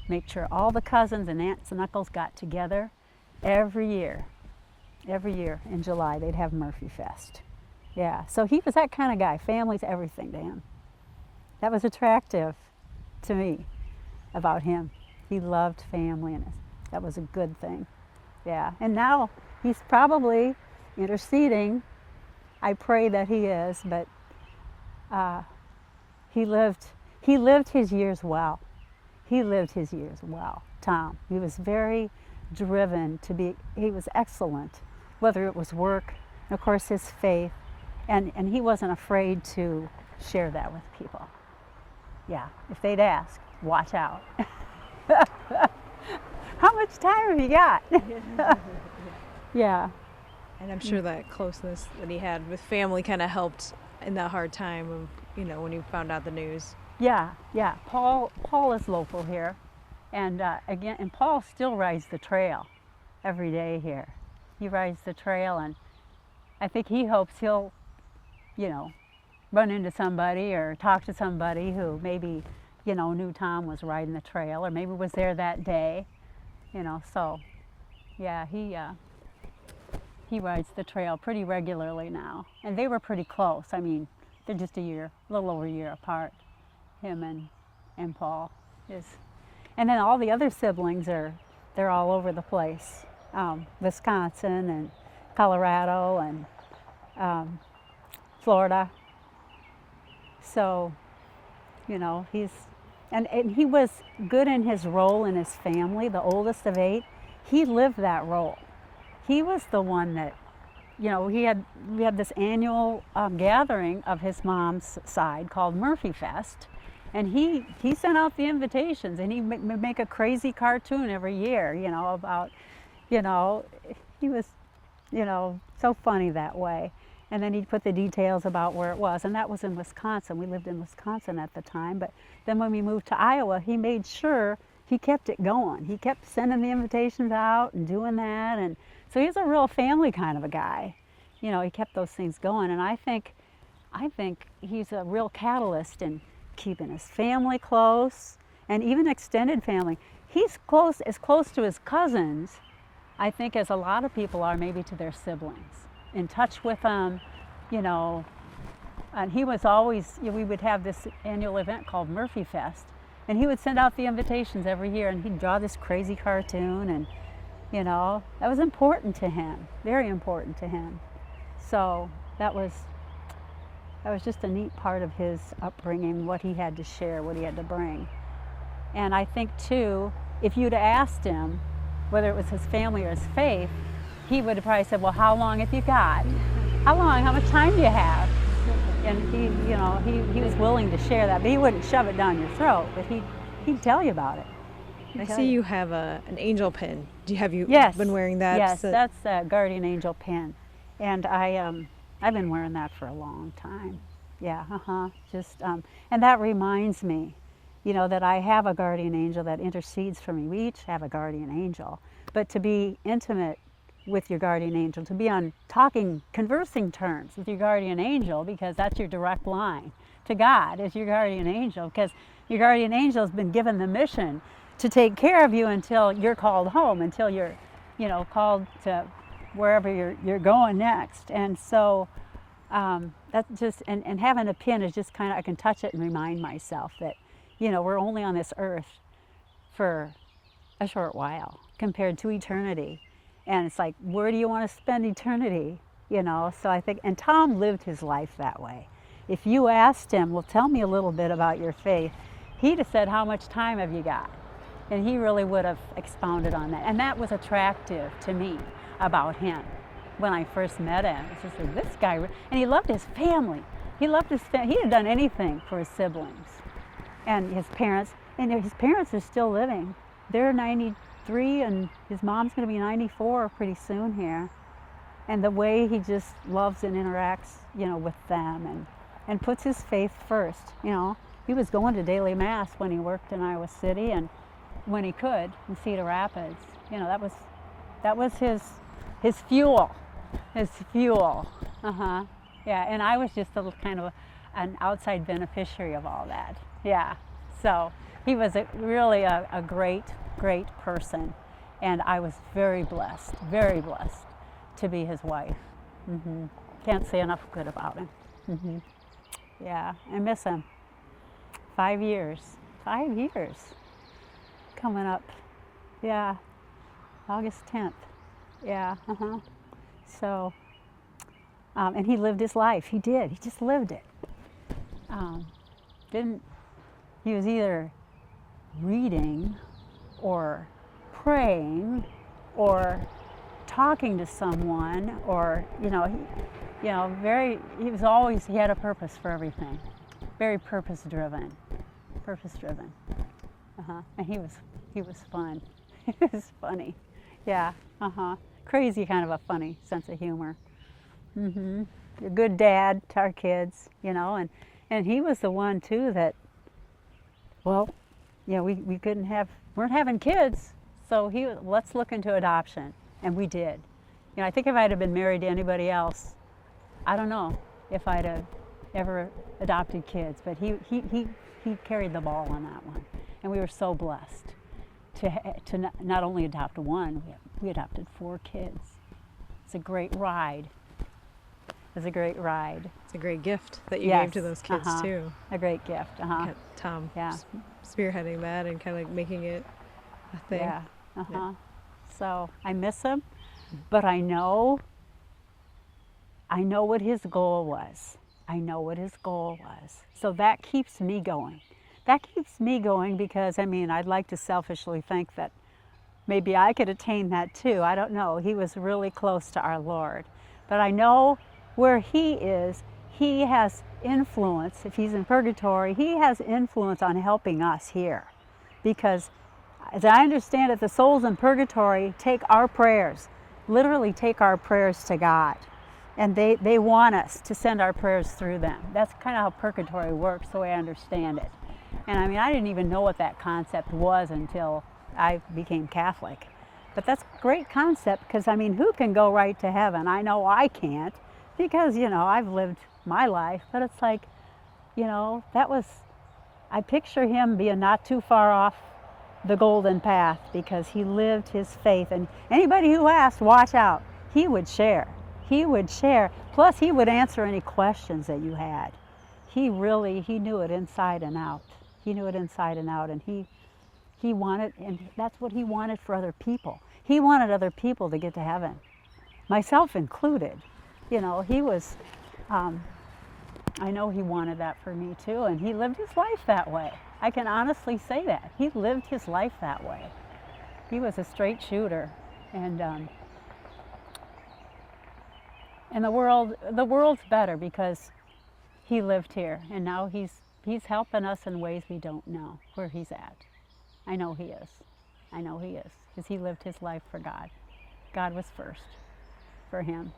Make sure all the cousins and aunts and uncles got together every year in July. They'd have Murphy Fest. Yeah, so he was that kind of guy. Family's everything to him. That was attractive to me about him. He loved family, and that was a good thing. Yeah, and now he's probably interceding. I pray that he is, but he lived his years well. He lived his years well, Tom. He was very driven he was excellent, whether it was work, and of course his faith, and he wasn't afraid to share that with people. Yeah, if they'd ask, watch out. How much time have you got? Yeah. And I'm sure that closeness that he had with family kind of helped in that hard time of, when you found out the news. Yeah. Paul is local here, and Paul still rides the trail every day here. He rides the trail, and I think he hopes he'll, run into somebody or talk to somebody who maybe, knew Tom was riding the trail or maybe was there that day, So, yeah, he rides the trail pretty regularly now, and they were pretty close. I mean, they're just a little over a year apart. Him and Paul is, and then all the other siblings they're all over the place, Wisconsin and Colorado and Florida. So, and he was good in his role in his family, the oldest of 8. He lived that role. He was the one that, we had this annual gathering of his mom's side called Murphy Fest. And he sent out the invitations, and he would make a crazy cartoon every year, about, he was, so funny that way. And then he'd put the details about where it was, and that was in Wisconsin. We lived in Wisconsin at the time, but then when we moved to Iowa, he made sure he kept it going. He kept sending the invitations out and doing that, and so he's a real family kind of a guy. He kept those things going, and I think he's a real catalyst in keeping his family close, and even extended family. He's as close to his cousins, I think, as a lot of people are maybe to their siblings. In touch with them, and he was always, we would have this annual event called Murphy Fest, and he would send out the invitations every year, and he'd draw this crazy cartoon, and that was important to him, very important to him. So that was just a neat part of his upbringing, what he had to share, what he had to bring. And I think too, if you'd asked him whether it was his family or his faith, he would have probably said, well, how long have you got? How much time do you have? And he was willing to share that, but he wouldn't shove it down your throat, but he'd tell you about it. I see you have an angel pin. Have you Yes. been wearing that? Yes, that's a guardian angel pin. And I've been wearing that for a long time. Yeah, and that reminds me, that I have a guardian angel that intercedes for me. We each have a guardian angel, but to be intimate with your guardian angel, to be on talking, conversing terms with your guardian angel, because that's your direct line to God, is your guardian angel, because your guardian angel has been given the mission to take care of you until you're called home, until you're, called to wherever you're going next. And so that's just, and having a pin is just kind of, I can touch it and remind myself that, we're only on this earth for a short while compared to eternity. And it's like, where do you want to spend eternity? So I think, and Tom lived his life that way. If you asked him, well, tell me a little bit about your faith, he'd have said, how much time have you got? And he really would have expounded on that. And that was attractive to me about him when I first met him. It's just like, this guy, and he loved his family. He loved his family. He had done anything for his siblings and his parents. And his parents are still living. They're 93 and his mom's going to be 94 pretty soon here. And the way he just loves and interacts, with them and puts his faith first. He was going to daily mass when he worked in Iowa City and when he could in Cedar Rapids. That was his fuel. His fuel. Yeah, and I was just a little kind of an outside beneficiary of all that. Yeah. So he was really a great, great person, and I was very blessed to be his wife. Can't say enough good about him. Yeah, I miss him. 5 years. 5 years coming up. Yeah, August 10th. Yeah, So, and he lived his life. He did. He just lived it. He was either reading or praying or talking to someone, or he had a purpose for everything. Very purpose driven. And he was fun. He was funny. Yeah. Crazy kind of a funny sense of humor. A good dad to our kids, and he was the one too that, we weren't having kids, so let's look into adoption, and we did. I think if I'd have been married to anybody else, I don't know if I'd have ever adopted kids, but he carried the ball on that one, and we were so blessed to not only adopt one, we adopted 4 kids. It's a great ride. It's a great gift that you gave to those kids too. A great gift. Tom, spearheading that and kind of making it a thing. Yeah. So I miss him, but I know what his goal was. So that keeps me going. Because I'd like to selfishly think that maybe I could attain that too. I don't know. He was really close to our Lord. But I know where he is, he has influence. If he's in purgatory, he has influence on helping us here. Because as I understand it, the souls in purgatory literally take our prayers to God. And they want us to send our prayers through them. That's kind of how purgatory works, the way I understand it. And I didn't even know what that concept was until I became Catholic. But that's a great concept, because who can go right to heaven? I know I can't, because I've lived my life, but it's like, I picture him being not too far off the golden path, because he lived his faith. And anybody who asked, watch out, he would share. Plus he would answer any questions that you had. He knew it inside and out. And he wanted, and that's what he wanted for other people. He wanted other people to get to heaven, myself included. He was, I know he wanted that for me too, and he lived his life that way. I can honestly say that. He lived his life that way. He was a straight shooter, and the world's better because he lived here, and now he's helping us in ways we don't know where he's at. I know he is, because he lived his life for God. God was first for him.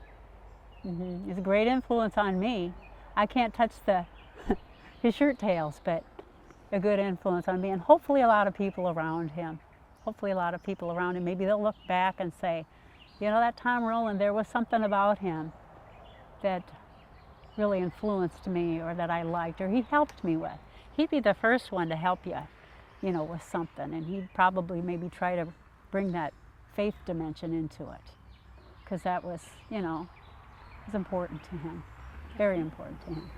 He's a great influence on me. I can't touch his shirt tails, but a good influence on me, and hopefully a lot of people around him. Maybe they'll look back and say, You know, that Tom Rowland, there was something about him that really influenced me or that I liked or he helped me with. He'd be the first one to help you, you know, with something, and he'd probably maybe try to bring that faith dimension into it, because that was, you know, was important to him, very important to him.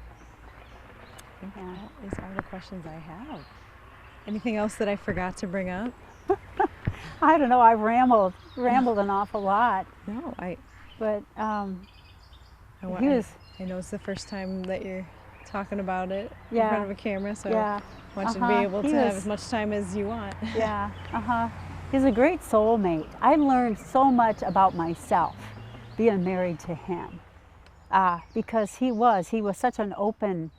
Yeah. That is all the questions I have. Anything else that I forgot to bring up? I don't know, I rambled an awful lot, No, but I he was, I know it's the first time that you're talking about it in Yeah. front of a camera, so yeah, I want you to be able to He have was- as much time as you want. yeah, He's a great soulmate. I learned so much about myself being married to him, because he was such an open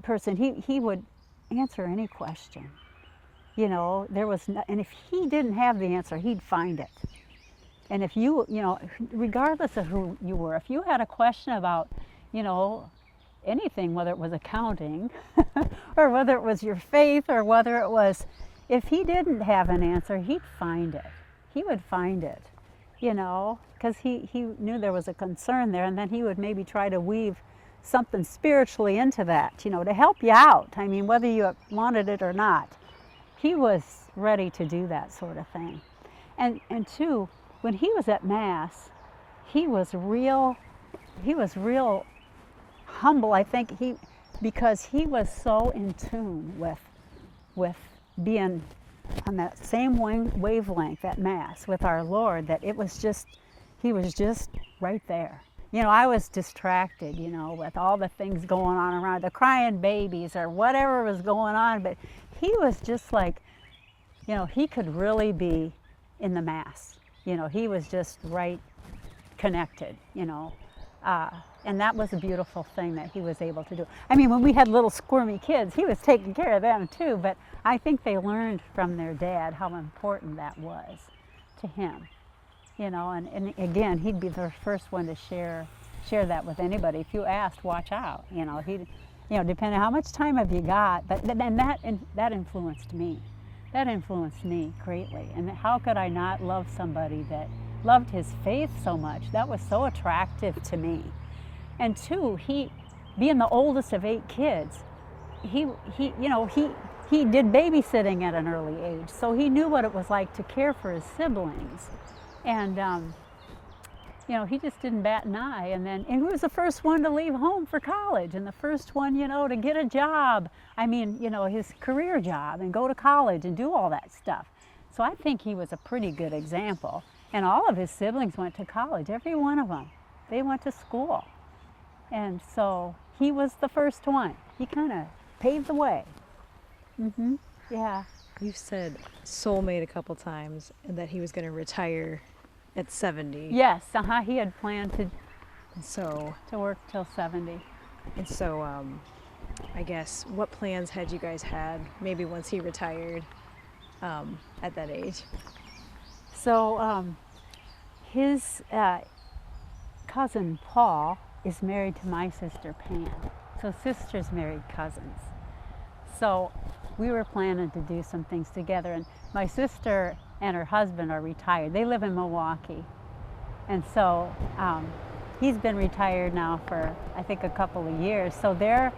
person. He would answer any question. You know, there was, and if he didn't have the answer, he'd find it. And if you know, regardless of who you were, if you had a question about, you know, anything, whether it was accounting or whether it was your faith or whether it was, if he didn't have an answer, he'd find it. He would find it, you know, because he knew there was a concern there, and then he would maybe try to weave something spiritually into that, you know, to help you out. I mean, whether you wanted it or not, he was ready to do that sort of thing. And two, when he was at Mass, he was real humble, I think, because he was so in tune with being on that same wavelength at Mass with our Lord, that it was just, he was just right there. You know, I was distracted, you know, with all the things going on around, the crying babies or whatever was going on, but he was just like, you know, he could really be in the Mass. You know, he was just right connected, you know. And that was a beautiful thing that he was able to do. I mean, when we had little squirmy kids, he was taking care of them too, but I think they learned from their dad how important that was to him. You know, and again, he'd be the first one to share that with anybody. If you asked, watch out. You know, he'd, you know, depending on how much time have you got, but and that influenced me. That influenced me greatly. And how could I not love somebody that loved his faith so much? That was so attractive to me. And two, he, being the oldest of 8 kids, he you know, he did babysitting at an early age, so he knew what it was like to care for his siblings. And you know, he just didn't bat an eye. And he was the first one to leave home for college, and the first one, you know, to get a job. I mean, you know, his career job, and go to college and do all that stuff. So I think he was a pretty good example. And all of his siblings went to college, every one of them. They went to school. And so he was the first one. He kind of paved the way. Yeah. You've said soulmate a couple times and that he was going to retire at 70. Yes, he had planned to So, work till 70. and so I guess, what plans had you guys had maybe once he retired at that age? So his cousin Paul is married to my sister Pam. So sisters married cousins. So we were planning to do some things together, and my sister and her husband are retired. They live in Milwaukee. And so he's been retired now for, I think, a couple of years. So they're,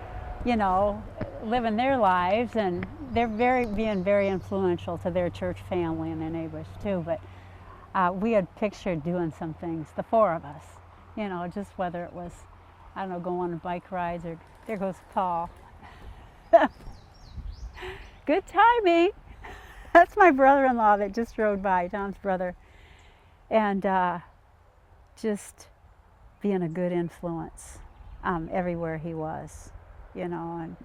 you know, living their lives, and they're being very influential to their church family and their neighbors too. But we had pictured doing some things, the 4 of us, you know, just whether it was, I don't know, going on bike rides, or there goes Paul. Good timing. That's my brother-in-law that just rode by, Tom's brother. And just being a good influence everywhere he was, you know, and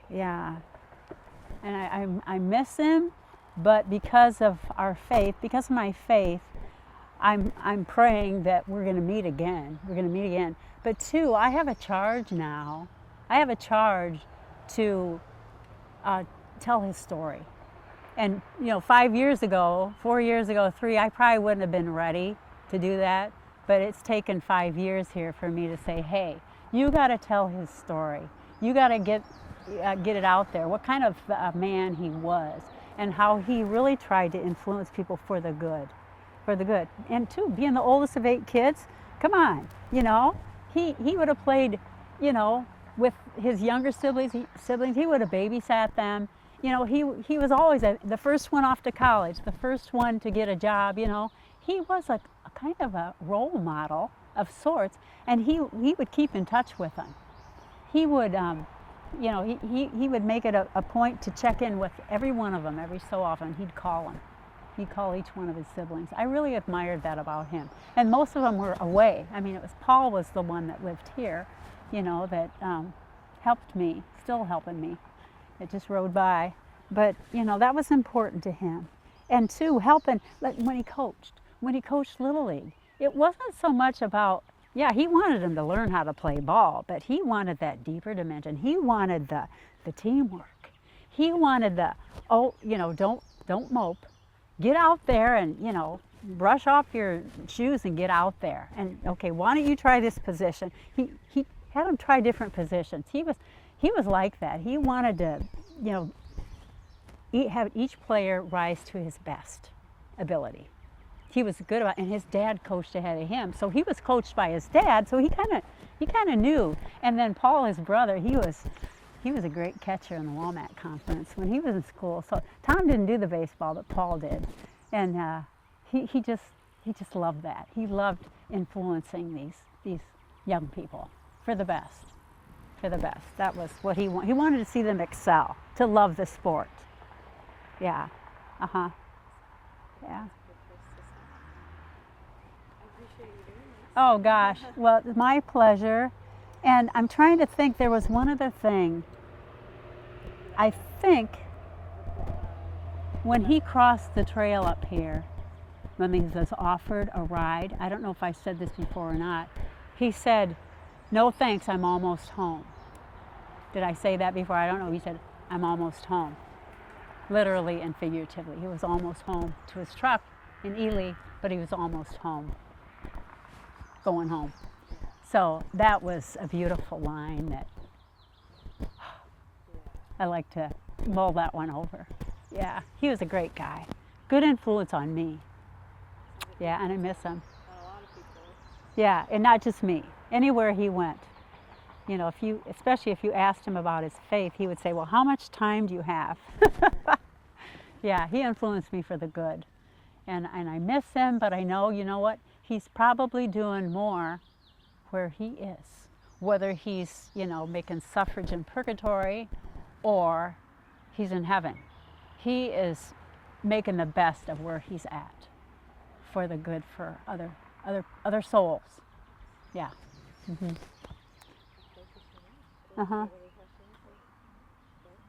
yeah. And I miss him, but because of our faith, because of my faith, I'm praying that we're going to meet again. We're going to meet again. But two, I have a charge now. I have a charge to tell his story. And you know, 5 years ago, 4 years ago, 3, I probably wouldn't have been ready to do that. But it's taken 5 years here for me to say, hey, you got to tell his story. You got to get it out there. What kind of man he was, and how he really tried to influence people for the good, for the good. And too, being the oldest of 8 kids, come on, you know, he would have played, you know, with his younger siblings, he would have babysat them. You know, he was always the first one off to college, the first one to get a job, you know. He was a kind of a role model of sorts, and he would keep in touch with them. He would, you know, he would make it a point to check in with every one of them every so often. He'd call them. He'd call each one of his siblings. I really admired that about him. And most of them were away. I mean, Paul was the one that lived here, you know, that helped me, still helping me. It just rode by. But, you know, that was important to him. And too, helping, like when he coached Little League, it wasn't so much about, yeah, he wanted them to learn how to play ball, but he wanted that deeper dimension. He wanted the teamwork. He wanted the, oh, you know, don't mope. Get out there and, you know, brush off your shoes and get out there. And, okay, why don't you try this position? He had them try different positions. He was like that. He wanted to, you know, have each player rise to his best ability. He was good about, and his dad coached ahead of him, so he was coached by his dad, so he kind of knew. And then Paul, his brother, he was a great catcher in the Walmart Conference when he was in school. So Tom didn't do the baseball, but Paul did, and he just loved that. He loved influencing these young people for the best, for the best. That was what he wanted. He wanted to see them excel, to love the sport. Yeah, yeah. Oh gosh, well, it's my pleasure. And I'm trying to think, there was one other thing. I think when he crossed the trail up here, when he was offered a ride, I don't know if I said this before or not, he said, "No thanks, I'm almost home." Did I say that before? I don't know. He said, "I'm almost home." Literally and figuratively. He was almost home to his truck in Ely, but he was almost home, going home. So that was a beautiful line that I like to mull that one over. Yeah, he was a great guy. Good influence on me. Yeah, and I miss him. Yeah, and not just me. Anywhere he went. You know, especially if you asked him about his faith, he would say, "Well, how much time do you have?" Yeah, he influenced me for the good. And I miss him, but I know, you know what? He's probably doing more where he is. Whether he's, you know, making suffrage in purgatory or he's in heaven. He is making the best of where he's at for the good for other souls. Yeah. Mm-hmm. Uh-huh.